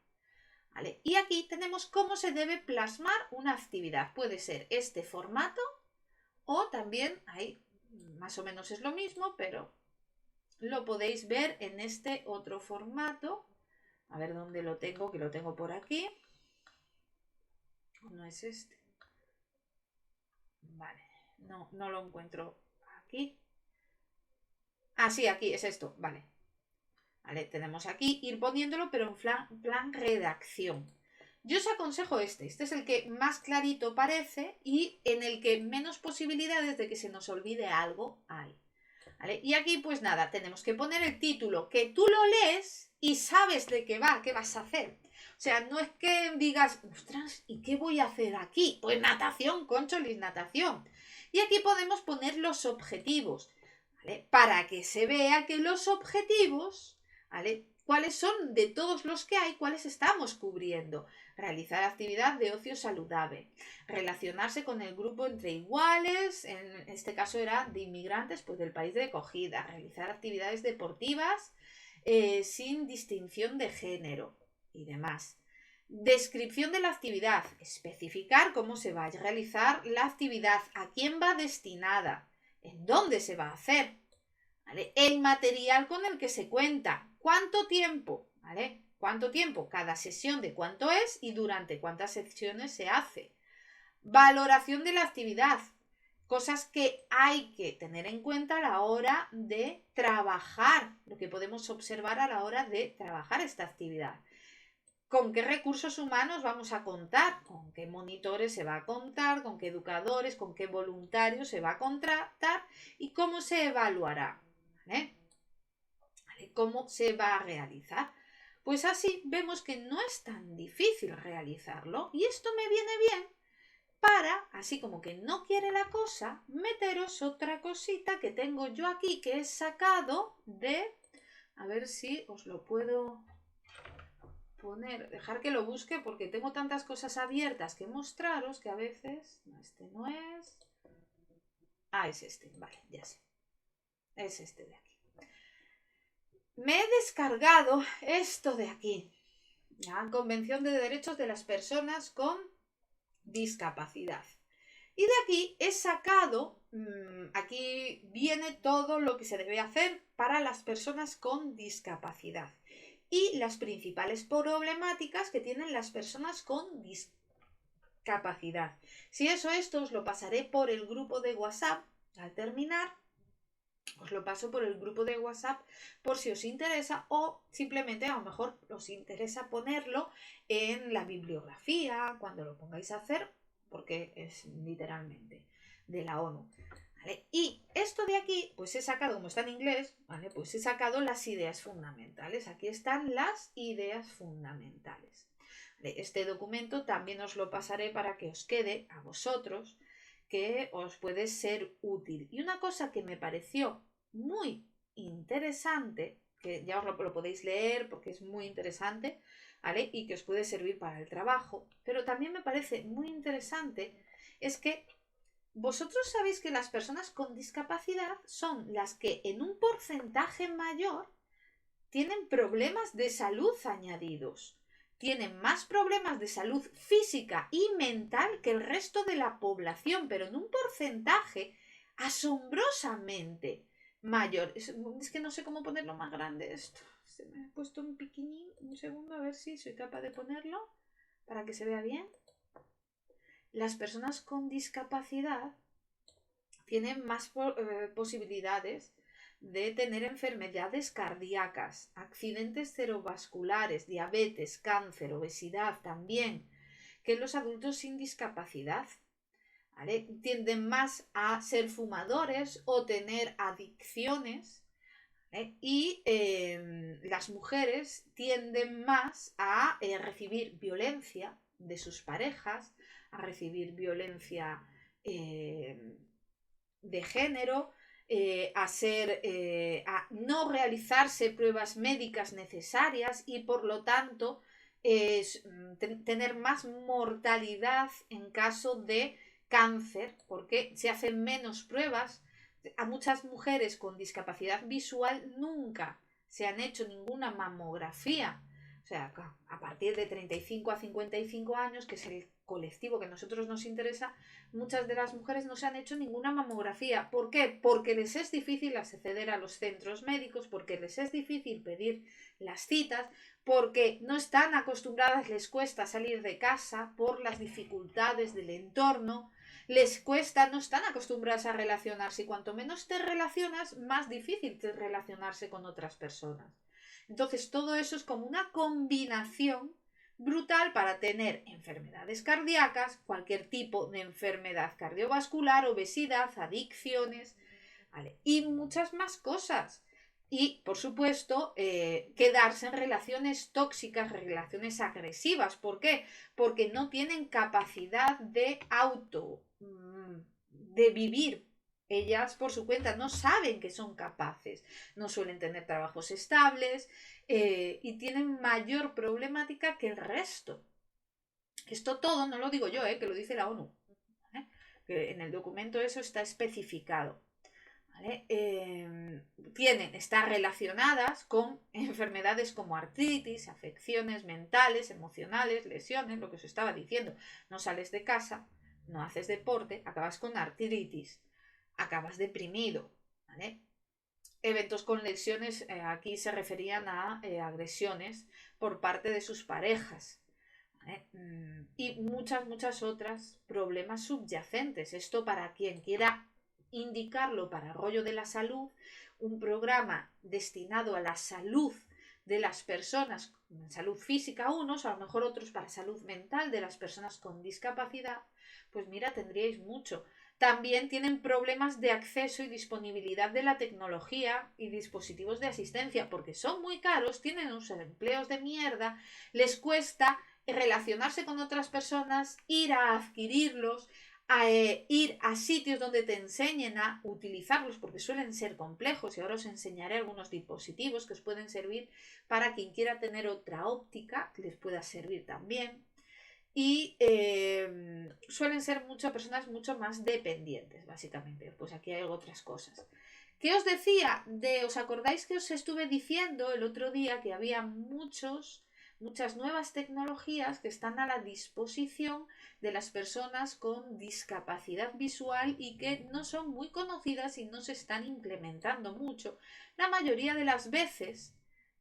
S1: ¿Vale? Y aquí tenemos cómo se debe plasmar una actividad. Puede ser este formato o también hay, más o menos es lo mismo, pero lo podéis ver en este otro formato. A ver dónde lo tengo, que lo tengo por aquí. No es este. Vale, no lo encuentro aquí. Ah, sí, aquí es esto, vale. Vale, tenemos aquí ir poniéndolo, pero en plan redacción. Yo os aconsejo este es el que más clarito parece y en el que menos posibilidades de que se nos olvide algo hay. ¿Vale? Y aquí pues nada, tenemos que poner el título, que tú lo lees y sabes de qué va, qué vas a hacer. O sea, no es que digas, ostras, ¿y qué voy a hacer aquí? Pues natación, concholis, natación. Y aquí podemos poner los objetivos, ¿vale? Para que se vea que los objetivos, ¿vale? ¿Cuáles son de todos los que hay? ¿Cuáles estamos cubriendo? Realizar actividad de ocio saludable, relacionarse con el grupo entre iguales, en este caso era de inmigrantes, pues del país de acogida, realizar actividades deportivas sin distinción de género y demás. Descripción de la actividad, especificar cómo se va a realizar la actividad, a quién va destinada, en dónde se va a hacer, ¿vale? El material con el que se cuenta, cuánto tiempo, ¿vale? ¿Cuánto tiempo? Cada sesión de cuánto es y durante cuántas sesiones se hace. Valoración de la actividad, cosas que hay que tener en cuenta a la hora de trabajar, lo que podemos observar a la hora de trabajar esta actividad. ¿Con qué recursos humanos vamos a contar? ¿Con qué monitores se va a contar? ¿Con qué educadores? ¿Con qué voluntarios se va a contratar? ¿Y cómo se evaluará? ¿Vale? ¿Cómo se va a realizar? Pues así vemos que no es tan difícil realizarlo y esto me viene bien para, así como que no quiere la cosa, meteros otra cosita que tengo yo aquí que he sacado de... A ver si os lo puedo poner, dejar que lo busque porque tengo tantas cosas abiertas que mostraros que a veces... No, este no es... Ah, es este, vale, ya sé. Es este de aquí. Me he descargado esto de aquí. La Convención de Derechos de las Personas con Discapacidad. Y de aquí he sacado, aquí viene todo lo que se debe hacer para las personas con discapacidad. y las principales problemáticas que tienen las personas con discapacidad. Si eso, esto os lo pasaré por el grupo de WhatsApp al terminar. Os lo paso por el grupo de WhatsApp por si os interesa, o simplemente a lo mejor os interesa ponerlo en la bibliografía cuando lo pongáis a hacer, porque es literalmente de la ONU. ¿Vale? Y esto de aquí, pues he sacado, como está en inglés, ¿vale? Pues he sacado las ideas fundamentales. Aquí están las ideas fundamentales. ¿Vale? Este documento también os lo pasaré para que os quede a vosotros, que os puede ser útil. Y una cosa que me pareció muy interesante, que ya os lo podéis leer porque es muy interesante, ¿vale? Y que os puede servir para el trabajo, pero también me parece muy interesante, es que vosotros sabéis que las personas con discapacidad son las que en un porcentaje mayor tienen problemas de salud añadidos. Tienen más problemas de salud física y mental que el resto de la población, pero en un porcentaje asombrosamente mayor. Es que no sé cómo ponerlo más grande esto. Se me ha puesto un piquiñín. Un segundo, a ver si soy capaz de ponerlo para que se vea bien. Las personas con discapacidad tienen más posibilidades de tener enfermedades cardíacas, accidentes cerebrovasculares, diabetes, cáncer, obesidad también, que los adultos sin discapacidad. ¿Vale? Tienden más a ser fumadores o tener adicciones. Y las mujeres tienden más a recibir violencia de sus parejas, a recibir violencia de género, a no realizarse pruebas médicas necesarias y por lo tanto tener más mortalidad en caso de cáncer, porque se hacen menos pruebas. A muchas mujeres con discapacidad visual nunca se han hecho ninguna mamografía. O sea, a partir de 35 a 55 años, que es el colectivo que a nosotros nos interesa, muchas de las mujeres no se han hecho ninguna mamografía. ¿Por qué? Porque les es difícil acceder a los centros médicos, porque les es difícil pedir las citas, porque no están acostumbradas, les cuesta salir de casa por las dificultades del entorno, les cuesta, no están acostumbradas a relacionarse, y cuanto menos te relacionas, más difícil te relacionarse con otras personas. Entonces todo eso es como una combinación brutal para tener enfermedades cardíacas, cualquier tipo de enfermedad cardiovascular, obesidad, adicciones, ¿vale? Y muchas más cosas. Y, por supuesto, quedarse en relaciones tóxicas, relaciones agresivas. ¿Por qué? Porque no tienen capacidad de vivir. Ellas, por su cuenta, no saben que son capaces. No suelen tener trabajos estables y tienen mayor problemática que el resto. Esto todo no lo digo yo, que lo dice la ONU. ¿Vale? Que en el documento eso está especificado. ¿Vale? Están relacionadas con enfermedades como artritis, afecciones mentales, emocionales, lesiones, lo que os estaba diciendo. No sales de casa, no haces deporte, acabas con artritis, acabas deprimido. ¿Vale? Eventos con lesiones, aquí se referían a agresiones por parte de sus parejas. ¿Vale? Y muchas otras problemas subyacentes. Esto para quien quiera indicarlo para el rollo de la salud, un programa destinado a la salud de las personas, salud física unos, a lo mejor otros para salud mental de las personas con discapacidad, pues mira, tendríais mucho. También tienen problemas de acceso y disponibilidad de la tecnología y dispositivos de asistencia, porque son muy caros, tienen unos empleos de mierda, les cuesta relacionarse con otras personas, ir a adquirirlos, ir a sitios donde te enseñen a utilizarlos, porque suelen ser complejos, y ahora os enseñaré algunos dispositivos que os pueden servir para quien quiera tener otra óptica, que les pueda servir también. Y suelen ser personas mucho más dependientes, básicamente. Pues aquí hay otras cosas. ¿Qué os decía? ¿Os acordáis que os estuve diciendo el otro día que había muchas nuevas tecnologías que están a la disposición de las personas con discapacidad visual y que no son muy conocidas y no se están implementando mucho? La mayoría de las veces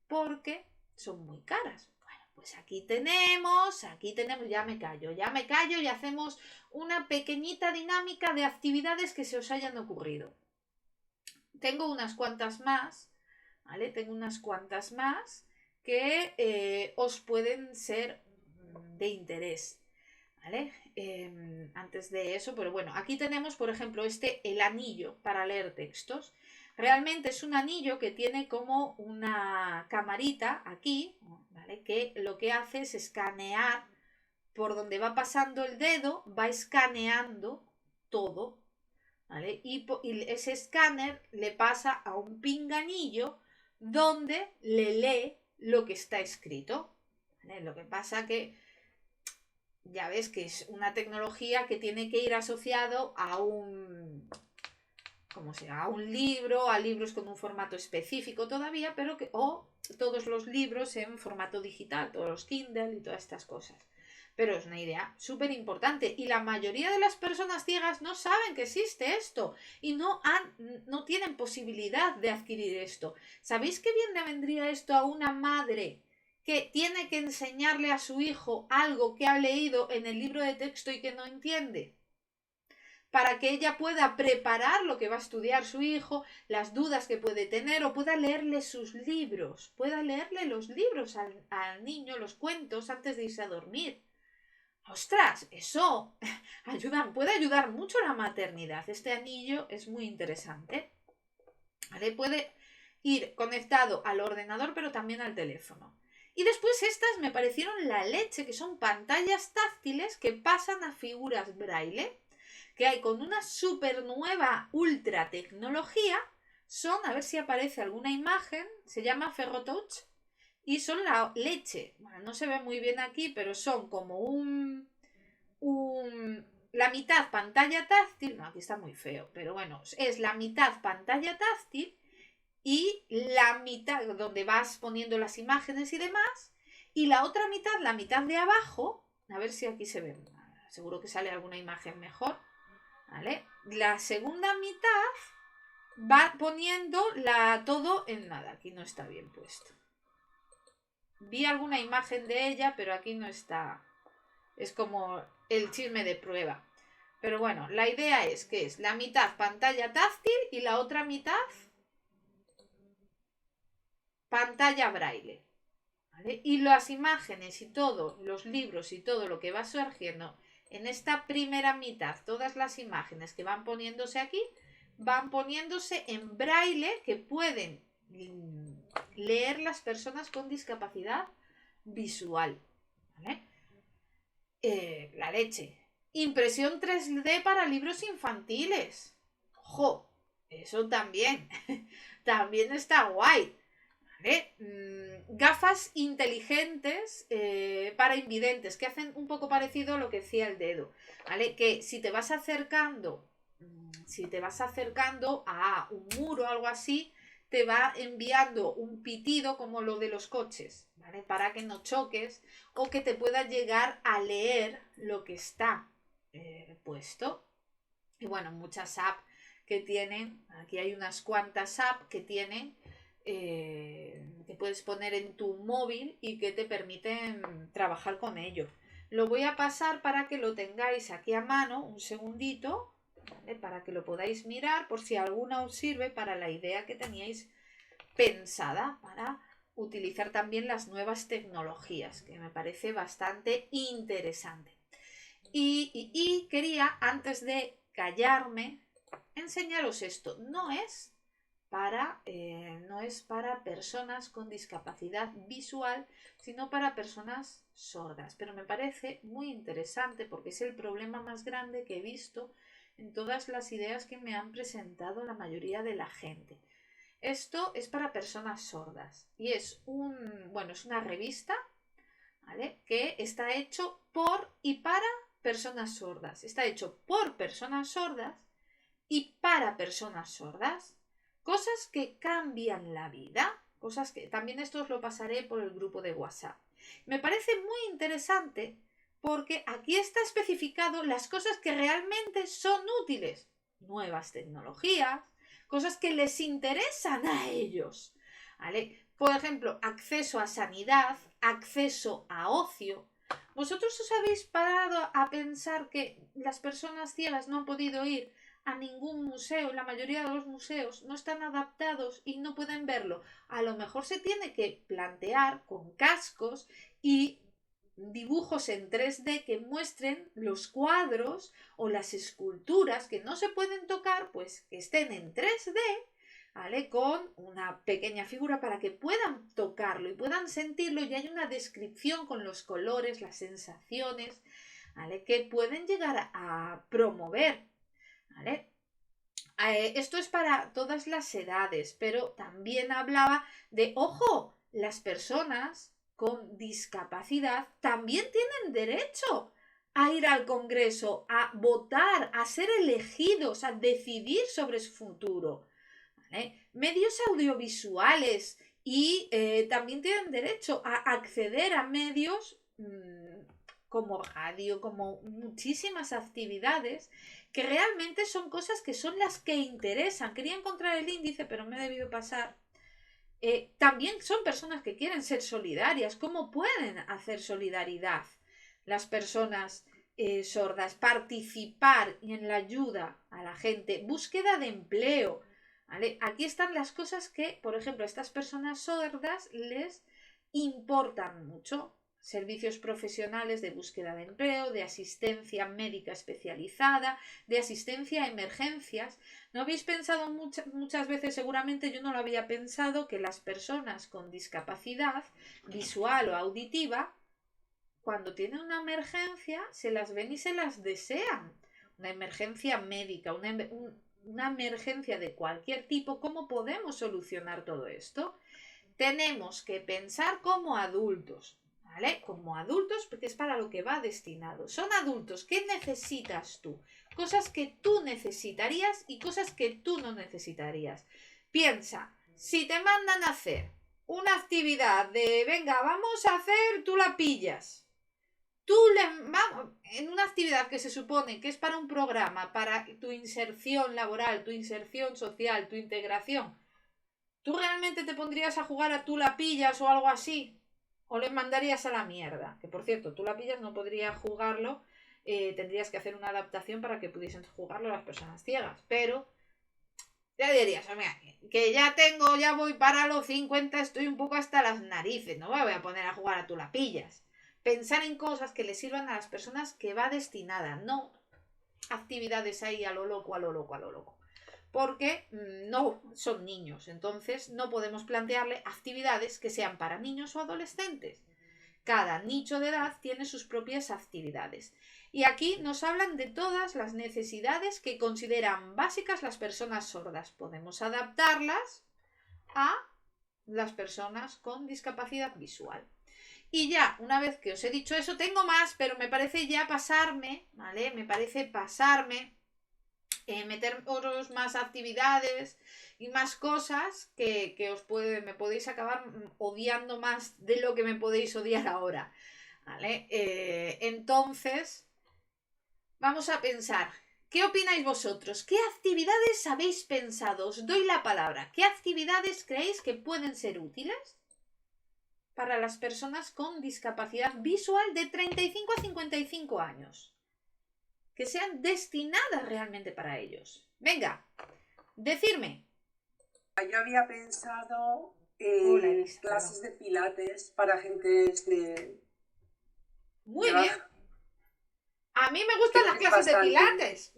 S1: porque son muy caras. Bueno, pues aquí tenemos, ya me callo y hacemos una pequeñita dinámica de actividades que se os hayan ocurrido. Tengo unas cuantas más, ¿vale? Tengo unas cuantas más que os pueden ser de interés, ¿vale? Antes de eso, pero bueno, aquí tenemos, por ejemplo, el anillo para leer textos. Realmente es un anillo que tiene como una camarita aquí, ¿vale? Que lo que hace es escanear por donde va pasando el dedo, va escaneando todo, ¿vale? Y ese escáner le pasa a un pinganillo donde le lee lo que está escrito, ¿vale? Lo que pasa que ya ves que es una tecnología que tiene que ir asociado a a un libro, a libros con un formato específico todavía, pero o todos los libros en formato digital, todos los Kindle y todas estas cosas. Pero es una idea súper importante y la mayoría de las personas ciegas no saben que existe esto y no tienen posibilidad de adquirir esto. ¿Sabéis qué bien le vendría esto a una madre que tiene que enseñarle a su hijo algo que ha leído en el libro de texto y que no entiende? Para que ella pueda preparar lo que va a estudiar su hijo, las dudas que puede tener, o pueda leerle sus libros, pueda leerle los libros al niño, los cuentos, antes de irse a dormir. ¡Ostras! Eso puede ayudar mucho a la maternidad. Este anillo es muy interesante. ¿Vale? Puede ir conectado al ordenador, pero también al teléfono. Y después estas me parecieron la leche, que son pantallas táctiles que pasan a figuras braille, que hay con una super nueva ultra tecnología. Son, a ver si aparece alguna imagen, se llama Ferrotouch y son la leche. Bueno, no se ve muy bien aquí, pero son como la mitad pantalla táctil, no, aquí está muy feo, pero bueno, es la mitad pantalla táctil y la mitad donde vas poniendo las imágenes y demás, y la otra mitad, la mitad de abajo, a ver si aquí se ve, seguro que sale alguna imagen mejor, ¿vale? La segunda mitad va poniendo todo en nada, aquí no está bien puesto. Vi alguna imagen de ella, pero aquí no está, es como el chisme de prueba. Pero bueno, la idea es que es la mitad pantalla táctil y la otra mitad pantalla braille. ¿Vale? Y las imágenes y todos los libros y todo lo que va surgiendo en esta primera mitad, todas las imágenes que van poniéndose aquí, van poniéndose en braille que pueden leer las personas con discapacidad visual. ¿Vale? La leche. Impresión 3D para libros infantiles. ¡Ojo! Eso también. También está guay. ¿Vale? Gafas inteligentes para invidentes, que hacen un poco parecido a lo que decía el dedo. ¿Vale? Que si te vas acercando a un muro o algo así, te va enviando un pitido como lo de los coches, ¿vale? Para que no choques o que te pueda llegar a leer lo que está puesto. Y bueno, muchas apps que tienen, aquí hay unas cuantas apps que tienen, que puedes poner en tu móvil y que te permiten trabajar con ello. Lo voy a pasar para que lo tengáis aquí a mano, un segundito, ¿vale? Para que lo podáis mirar por si alguna os sirve para la idea que teníais pensada para utilizar también las nuevas tecnologías, que me parece bastante interesante. Y quería, antes de callarme, enseñaros esto. No es para personas con discapacidad visual, sino para personas sordas. Pero me parece muy interesante porque es el problema más grande que he visto en todas las ideas que me han presentado la mayoría de la gente. Esto es para personas sordas y es una revista, ¿vale? Que está hecho por y para personas sordas. Está hecho por personas sordas y para personas sordas. Cosas que cambian la vida. Cosas que también esto os lo pasaré por el grupo de WhatsApp. Me parece muy interesante porque aquí está especificado las cosas que realmente son útiles. Nuevas tecnologías, cosas que les interesan a ellos. ¿Vale? por ejemplo, acceso a sanidad, acceso a ocio. ¿Vosotros os habéis parado a pensar que las personas ciegas no han podido ir a ningún museo? La mayoría de los museos no están adaptados y no pueden verlo. A lo mejor se tiene que plantear con cascos y dibujos en 3D que muestren los cuadros o las esculturas que no se pueden tocar, pues que estén en 3D, ¿vale? Con una pequeña figura para que puedan tocarlo y puedan sentirlo, y hay una descripción con los colores, las sensaciones, ¿vale? Que pueden llegar a promover, ¿vale? Esto es para todas las edades, pero también hablaba de, ojo, las personas con discapacidad también tienen derecho a ir al Congreso, a votar, a ser elegidos, a decidir sobre su futuro. ¿Vale? Medios audiovisuales y también tienen derecho a acceder a medios como radio, como muchísimas actividades que realmente son cosas que son las que interesan. Quería encontrar el índice, pero me he debido pasar. También son personas que quieren ser solidarias. ¿Cómo pueden hacer solidaridad las personas sordas? Participar en la ayuda a la gente, búsqueda de empleo. ¿Vale? Aquí están las cosas que, por ejemplo, a estas personas sordas les importan mucho. Servicios profesionales de búsqueda de empleo, de asistencia médica especializada, de asistencia a emergencias. ¿No habéis pensado muchas veces, seguramente yo no lo había pensado, que las personas con discapacidad visual o auditiva, cuando tienen una emergencia, se las ven y se las desean? Una emergencia médica, una emergencia de cualquier tipo. ¿Cómo podemos solucionar todo esto? Tenemos que pensar como adultos, ¿vale? Como adultos, porque es para lo que va destinado. Son adultos. ¿Qué necesitas tú? Cosas que tú necesitarías y cosas que tú no necesitarías. Piensa, si te mandan a hacer una actividad de, venga, vamos a hacer, tú la pillas. Vamos, en una actividad que se supone que es para un programa, para tu inserción laboral, tu inserción social, tu integración, ¿tú realmente te pondrías a jugar a tú la pillas o algo así? ¿O les mandarías a la mierda? Que por cierto, tú la pillas no podría jugarlo, tendrías que hacer una adaptación para que pudiesen jugarlo las personas ciegas. Pero ya dirías, mira, que ya voy para los 50, estoy un poco hasta las narices, no me voy a poner a jugar a tú la pillas. Pensar en cosas que le sirvan a las personas que va destinada, no actividades ahí a lo loco, a lo loco, a lo loco. Porque no son niños, entonces no podemos plantearle actividades que sean para niños o adolescentes. Cada nicho de edad tiene sus propias actividades. Y aquí nos hablan de todas las necesidades que consideran básicas las personas sordas. Podemos adaptarlas a las personas con discapacidad visual. Y ya, una vez que os he dicho eso, tengo más, pero me parece ya pasarme, ¿vale? Me parece pasarme, meteros más actividades y más cosas que me podéis acabar odiando más de lo que me podéis odiar ahora, ¿vale? Entonces, vamos a pensar, ¿qué opináis vosotros? ¿Qué actividades habéis pensado? Os doy la palabra. ¿Qué actividades creéis que pueden ser útiles para las personas con discapacidad visual de 35 a 55 años? Que sean destinadas realmente para ellos. Venga, decirme.
S2: Yo había pensado en clases de pilates para gente de...
S1: Muy bien. A mí me gustan las clases de pilates.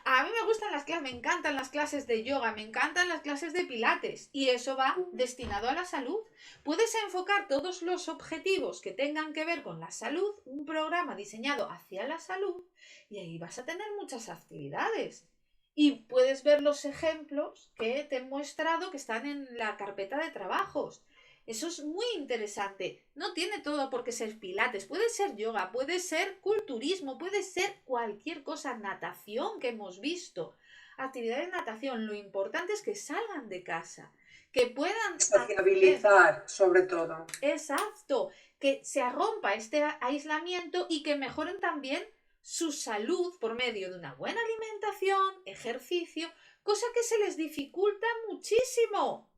S1: A mí me gustan las clases, me encantan las clases de yoga, me encantan las clases de pilates. Y eso va destinado a la salud. Puedes enfocar todos los objetivos que tengan que ver con la salud, un programa diseñado hacia la salud, y ahí vas a tener muchas actividades. Y puedes ver los ejemplos que te he mostrado que están en la carpeta de trabajos. Eso es muy interesante. No tiene todo por qué ser pilates. Puede ser yoga, puede ser culturismo, puede ser cualquier cosa. Natación que hemos visto. Actividades de natación. Lo importante es que salgan de casa. Que puedan...
S2: Sociabilizar, sobre todo.
S1: Exacto. Que se rompa este aislamiento y que mejoren también su salud por medio de una buena alimentación, ejercicio, cosa que se les dificulta muchísimo.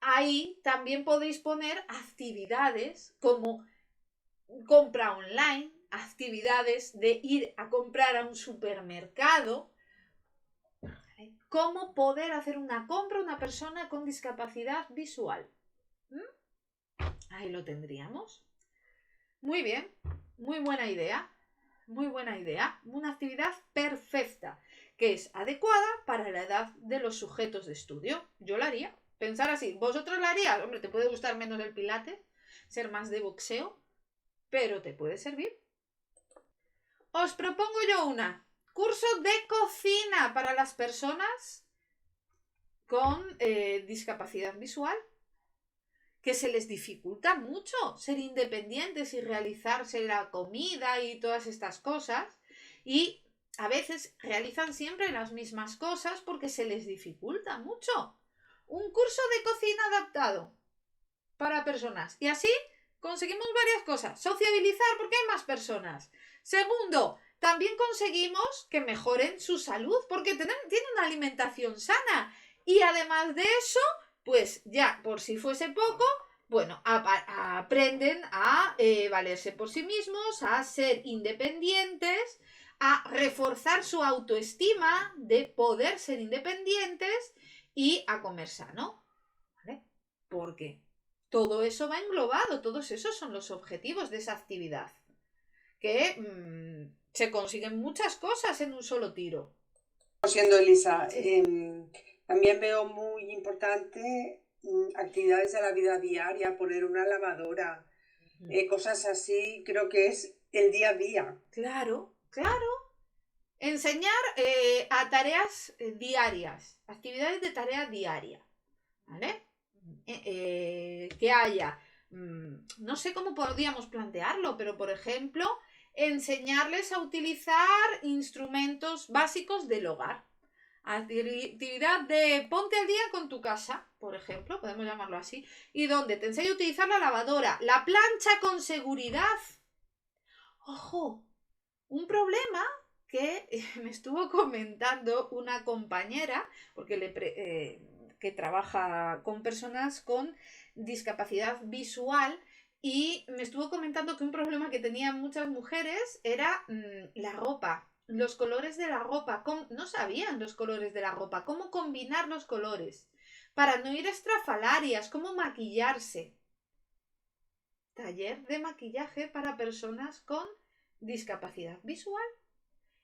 S1: ahí también podéis poner actividades como compra online, actividades de ir a comprar a un supermercado. ¿Cómo poder hacer una compra a una persona con discapacidad visual? Ahí lo tendríamos. Muy bien, muy buena idea. Muy buena idea. Una actividad perfecta, que es adecuada para la edad de los sujetos de estudio. Yo la haría. Pensar así. ¿Vosotros la haríais? Hombre, te puede gustar menos el pilates, ser más de boxeo, pero te puede servir. Os propongo yo una. Curso de cocina para las personas con discapacidad visual, que se les dificulta mucho ser independientes y realizarse la comida y todas estas cosas, y a veces realizan siempre las mismas cosas porque se les dificulta mucho. Un curso de cocina adaptado para personas, y así conseguimos varias cosas. Sociabilizar porque hay más personas. Segundo, también conseguimos que mejoren su salud porque tienen una alimentación sana, y además de eso, pues ya por si fuese poco, bueno, aprenden a valerse por sí mismos, a ser independientes, a reforzar su autoestima de poder ser independientes y a comer sano, ¿vale? Porque todo eso va englobado, todos esos son los objetivos de esa actividad, que se consiguen muchas cosas en un solo tiro.
S2: Siendo Elisa, también veo muy importante actividades de la vida diaria, poner una lavadora, cosas así, creo que es el día a día.
S1: Claro, claro. Enseñar a tareas diarias, actividades de tarea diaria, ¿vale? Que haya, no sé cómo podríamos plantearlo, pero por ejemplo, enseñarles a utilizar instrumentos básicos del hogar. Actividad de ponte al día con tu casa, por ejemplo, podemos llamarlo así, y donde te enseño a utilizar la lavadora, la plancha con seguridad. ¡Ojo! Un problema que me estuvo comentando una compañera, porque que trabaja con personas con discapacidad visual, y me estuvo comentando que un problema que tenían muchas mujeres era la ropa, los colores de la ropa. No sabían los colores de la ropa, cómo combinar los colores para no ir estrafalarias, cómo maquillarse. Taller de maquillaje para personas con discapacidad visual.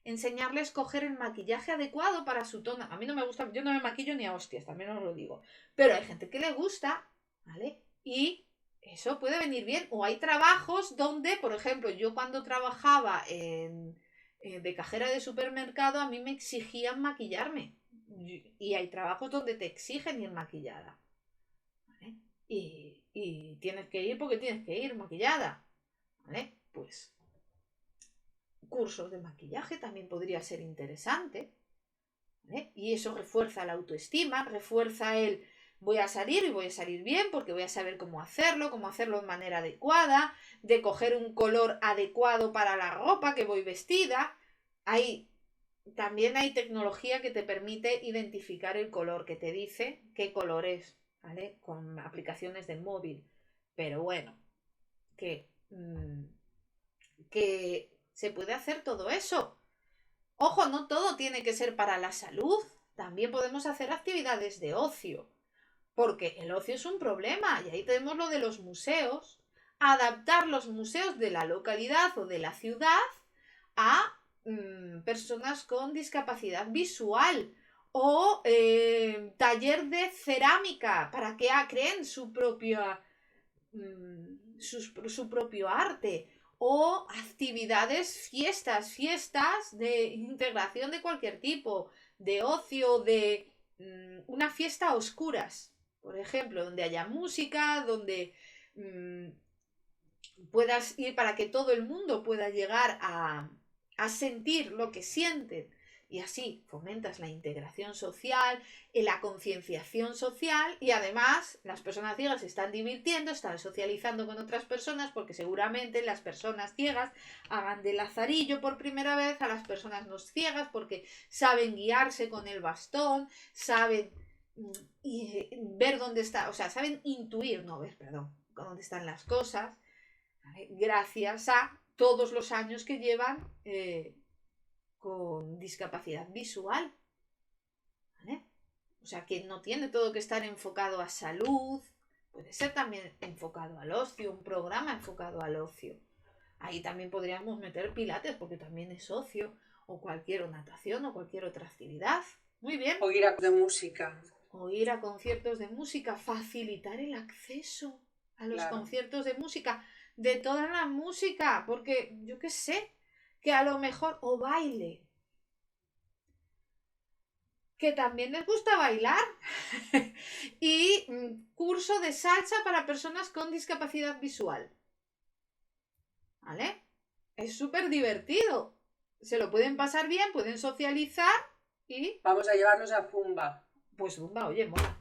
S1: Enseñarles a coger el maquillaje adecuado para su tono. A mí no me gusta, yo no me maquillo ni a hostias, también os lo digo. Pero hay gente que le gusta, ¿vale? Y eso puede venir bien. O hay trabajos donde, por ejemplo, yo cuando trabajaba de cajera de supermercado, a mí me exigían maquillarme. Y hay trabajos donde te exigen ir maquillada, ¿vale? Y tienes que ir porque tienes que ir maquillada, ¿vale? Pues cursos de maquillaje también podría ser interesante, ¿vale? Y eso refuerza la autoestima, refuerza el voy a salir y voy a salir bien porque voy a saber cómo hacerlo de manera adecuada, de coger un color adecuado para la ropa que voy vestida. También hay tecnología que te permite identificar el color, que te dice qué color es, ¿vale? Con aplicaciones del móvil. Pero bueno, que se puede hacer todo eso. Ojo, no todo tiene que ser para la salud. También podemos hacer actividades de ocio, porque el ocio es un problema. Y ahí tenemos lo de los museos. Adaptar los museos de la localidad o de la ciudad a personas con discapacidad visual. O taller de cerámica para que creen su propio arte. O actividades, fiestas de integración de cualquier tipo, de ocio, de una fiesta a oscuras, por ejemplo, donde haya música, donde puedas ir para que todo el mundo pueda llegar a sentir lo que sienten. Y así fomentas la integración social, la concienciación social, y además las personas ciegas se están divirtiendo, están socializando con otras personas, porque seguramente las personas ciegas hagan de lazarillo por primera vez a las personas no ciegas porque saben guiarse con el bastón, saben y ver dónde está, o sea, saben intuir, no ver, perdón, dónde están las cosas, ¿vale? Gracias a todos los años que llevan con discapacidad visual, ¿vale? O sea, que no tiene todo que estar enfocado a salud, puede ser también enfocado al ocio, un programa enfocado al ocio. Ahí también podríamos meter pilates porque también es ocio, o cualquier natación o cualquier otra actividad. Muy bien.
S2: O ir a de música.
S1: O ir a conciertos de música, facilitar el acceso a los conciertos de música, de toda la música, porque yo qué sé, que a lo mejor, o baile, que también les gusta bailar, y curso de salsa para personas con discapacidad visual. ¿Vale? Es súper divertido. Se lo pueden pasar bien, pueden socializar y...
S2: Vamos a llevarlos a Zumba.
S1: Pues Zumba, oye, mola.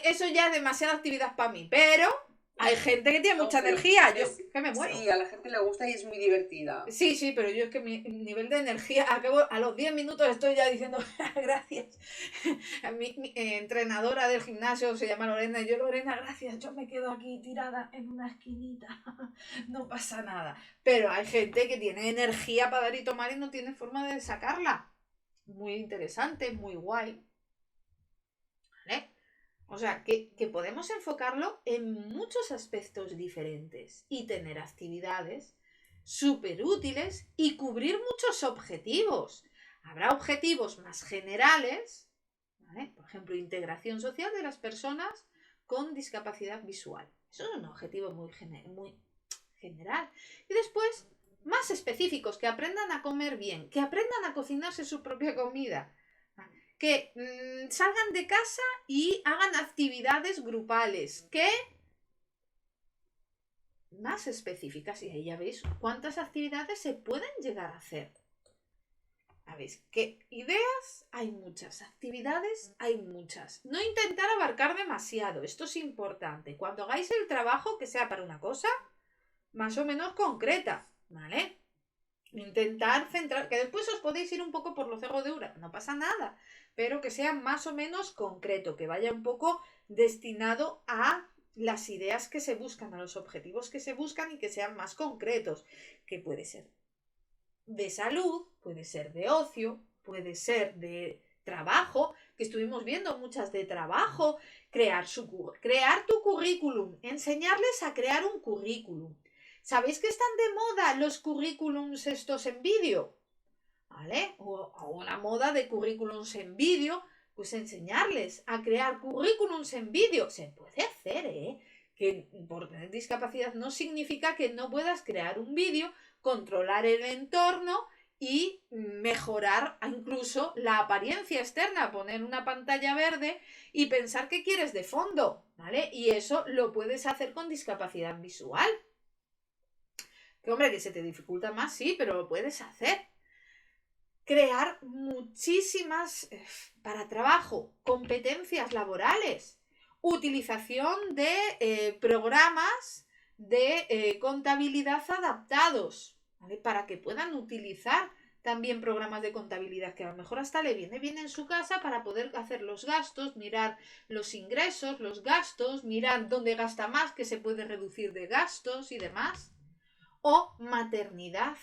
S1: Eso ya es demasiada actividad para mí, pero hay gente que tiene mucha energía. Yo que me muero.
S2: Sí, a la gente le gusta y es muy divertida.
S1: Sí, pero yo es que mi nivel de energía, acabo a los 10 minutos estoy ya diciendo gracias. Mi entrenadora del gimnasio se llama Lorena y yo, Lorena, gracias, yo me quedo aquí tirada en una esquinita. No pasa nada. Pero hay gente que tiene energía para dar y tomar y no tiene forma de sacarla. Muy interesante, muy guay. ¿Vale? O sea, que podemos enfocarlo en muchos aspectos diferentes y tener actividades súper útiles y cubrir muchos objetivos. Habrá objetivos más generales, ¿vale? Por ejemplo, integración social de las personas con discapacidad visual. Eso es un objetivo muy general. Y después, más específicos, que aprendan a comer bien, que aprendan a cocinarse su propia comida, que salgan de casa y hagan actividades grupales, que más específicas, y ahí ya veis cuántas actividades se pueden llegar a hacer. ¿Sabéis? ¿Qué ideas? Hay muchas. Actividades hay muchas. No intentar abarcar demasiado. Esto es importante. Cuando hagáis el trabajo, que sea para una cosa más o menos concreta, ¿vale? Intentar centrar, que después os podéis ir un poco por los cerros de Ura, no pasa nada, pero que sea más o menos concreto, que vaya un poco destinado a las ideas que se buscan, a los objetivos que se buscan y que sean más concretos, que puede ser de salud, puede ser de ocio, puede ser de trabajo, que estuvimos viendo muchas de trabajo, crear tu currículum, enseñarles a crear un currículum. ¿Sabéis que están de moda los currículums estos en vídeo? ¿Vale? O una moda de currículums en vídeo, pues enseñarles a crear currículums en vídeo. Se puede hacer, ¿eh? Que por tener discapacidad no significa que no puedas crear un vídeo, controlar el entorno y mejorar incluso la apariencia externa, poner una pantalla verde y pensar qué quieres de fondo, ¿vale? Y eso lo puedes hacer con discapacidad visual. Que hombre, que se te dificulta más, sí, pero lo puedes hacer. Crear muchísimas para trabajo, competencias laborales, utilización de programas de contabilidad adaptados, ¿vale? Para que puedan utilizar también programas de contabilidad que a lo mejor hasta le viene bien en su casa para poder hacer los gastos, mirar los ingresos, los gastos, mirar dónde gasta más, qué se puede reducir de gastos y demás. O maternidad.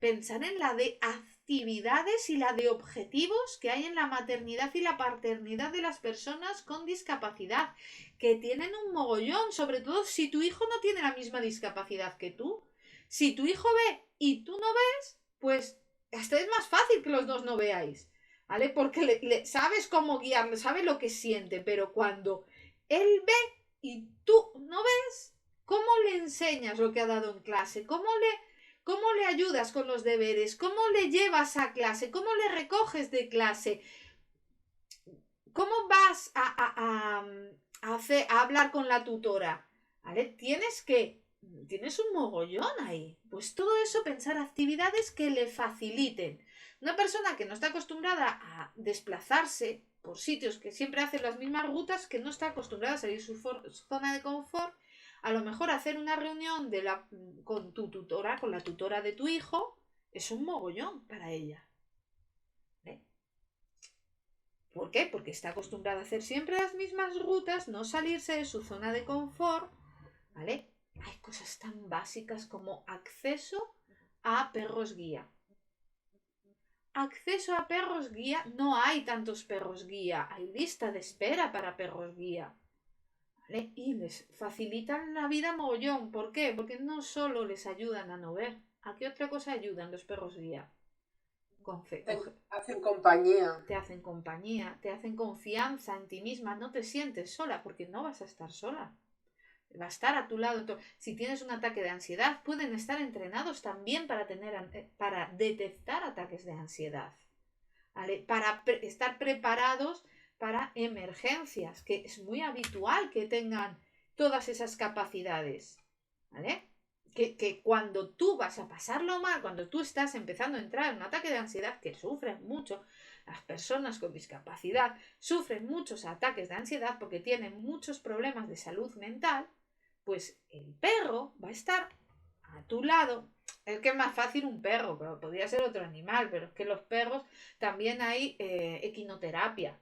S1: Pensar en la de actividades y la de objetivos que hay en la maternidad y la paternidad de las personas con discapacidad, que tienen un mogollón, sobre todo si tu hijo no tiene la misma discapacidad que tú. Si tu hijo ve y tú no ves, pues hasta es más fácil que los dos no veáis, ¿vale? Porque sabes cómo guiarle, sabes lo que siente, pero cuando él ve y tú no ves, ¿cómo le enseñas lo que ha dado en clase? ¿Cómo le ayudas con los deberes? ¿Cómo le llevas a clase? ¿Cómo le recoges de clase? ¿Cómo vas a hablar con la tutora? ¿Vale? Tienes un mogollón ahí. Pues todo eso, pensar actividades que le faciliten. Una persona que no está acostumbrada a desplazarse por sitios que siempre hace las mismas rutas, que no está acostumbrada a salir de su zona de confort, a lo mejor hacer una reunión con tu tutora, con la tutora de tu hijo, es un mogollón para ella. ¿Ve? ¿Por qué? Porque está acostumbrada a hacer siempre las mismas rutas, no salirse de su zona de confort, ¿vale? Hay cosas tan básicas como acceso a perros guía. Acceso a perros guía, no hay tantos perros guía, hay lista de espera para perros guía. ¿Vale? Y les facilitan la vida mogollón. ¿Por qué? Porque no solo les ayudan a no ver. ¿A qué otra cosa ayudan los perros guía?
S2: Hacen compañía.
S1: Te hacen compañía, te hacen confianza en ti misma, no te sientes sola porque no vas a estar sola. Va a estar a tu lado. Si tienes un ataque de ansiedad, pueden estar entrenados también para detectar ataques de ansiedad. ¿Vale? Para estar preparados para emergencias, que es muy habitual que tengan todas esas capacidades. ¿Vale? Que cuando tú vas a pasarlo mal, cuando tú estás empezando a entrar en un ataque de ansiedad, que sufren mucho, las personas con discapacidad sufren muchos ataques de ansiedad porque tienen muchos problemas de salud mental, pues el perro va a estar a tu lado. Es que es más fácil un perro, pero podría ser otro animal, pero es que los perros también hay equinoterapia.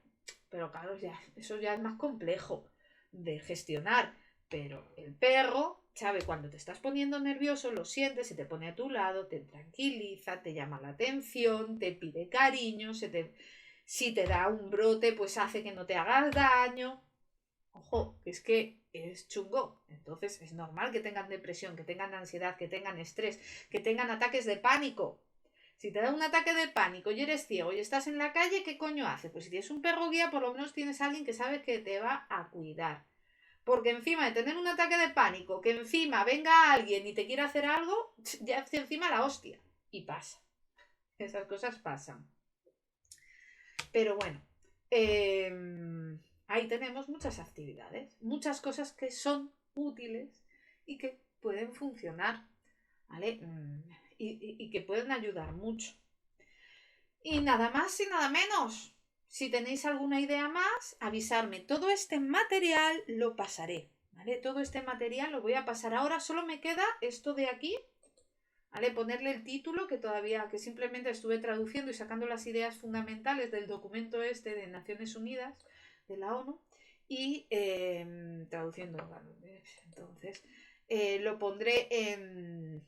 S1: Pero claro, eso ya es más complejo de gestionar. Pero el perro sabe cuando te estás poniendo nervioso, lo sientes, se te pone a tu lado, te tranquiliza, te llama la atención, te pide cariño, si te da un brote, pues hace que no te hagas daño. Ojo, que es que es chungo. Entonces es normal que tengan depresión, que tengan ansiedad, que tengan estrés, que tengan ataques de pánico. Si te da un ataque de pánico y eres ciego y estás en la calle, ¿qué coño hace? Pues si tienes un perro guía, por lo menos tienes a alguien que sabe que te va a cuidar. Porque encima de tener un ataque de pánico, que encima venga alguien y te quiera hacer algo, ya encima la hostia. Y pasa. Esas cosas pasan. Pero bueno, ahí tenemos muchas actividades, muchas cosas que son útiles y que pueden funcionar, ¿vale? Y que pueden ayudar mucho. Y nada más y nada menos. Si tenéis alguna idea más, avisarme. Todo este material lo pasaré, ¿vale? Todo este material lo voy a pasar ahora. Solo me queda esto de aquí, ¿vale? Ponerle el título que simplemente estuve traduciendo y sacando las ideas fundamentales del documento este de Naciones Unidas, de la ONU, y traduciendo. Entonces, lo pondré en...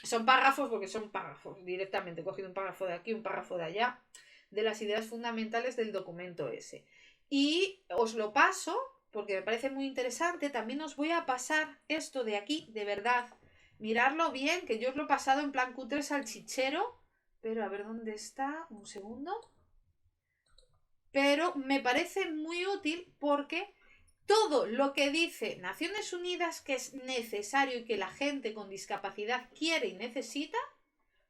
S1: Son párrafos porque son párrafos, directamente. He cogido un párrafo de aquí, un párrafo de allá, de las ideas fundamentales del documento ese. Y os lo paso porque me parece muy interesante. También os voy a pasar esto de aquí, de verdad. Mirarlo bien, que yo os lo he pasado en plan cutre salchichero. Pero a ver dónde está. Un segundo. Pero me parece muy útil porque todo lo que dice Naciones Unidas que es necesario y que la gente con discapacidad quiere y necesita,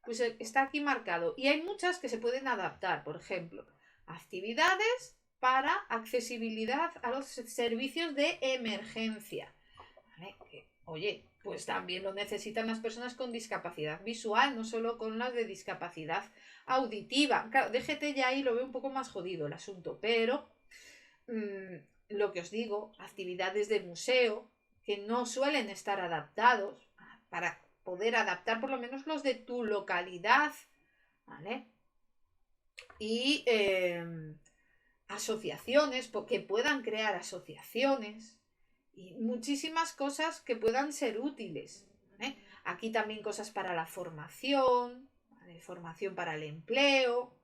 S1: pues está aquí marcado. Y hay muchas que se pueden adaptar. Por ejemplo, actividades para accesibilidad a los servicios de emergencia. ¿Vale? Oye, pues también lo necesitan las personas con discapacidad visual, no solo con las de discapacidad auditiva. Claro, déjete ya ahí, lo veo un poco más jodido el asunto, pero lo que os digo, actividades de museo que no suelen estar adaptados para poder adaptar por lo menos los de tu localidad, ¿vale? Y asociaciones, que puedan crear asociaciones y muchísimas cosas que puedan ser útiles. ¿Vale? Aquí también cosas para la formación, ¿vale? Formación para el empleo,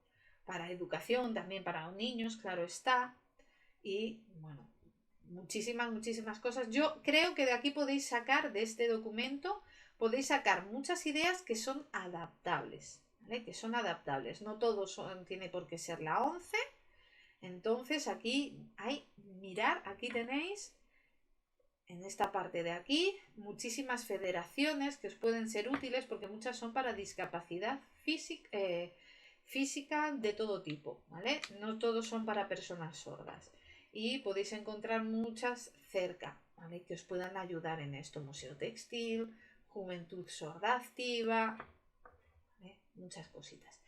S1: para educación también para los niños, claro está. Y bueno, muchísimas cosas. Yo creo que de aquí podéis sacar, de este documento, podéis sacar muchas ideas que son adaptables. ¿Vale? Que son adaptables. No todos tiene por qué ser la 11. Entonces aquí hay, mirar, aquí tenéis en esta parte de aquí muchísimas federaciones que os pueden ser útiles porque muchas son para discapacidad física de todo tipo, ¿vale? No todos son para personas sordas y podéis encontrar muchas cerca, ¿vale? Que os puedan ayudar en esto. Museo Textil, Juventud Sorda Activa, ¿vale? Muchas cositas.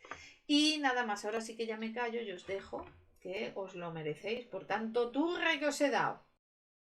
S1: Y nada más, ahora sí que ya me callo y os dejo, que os lo merecéis por tanto turre que os he dado.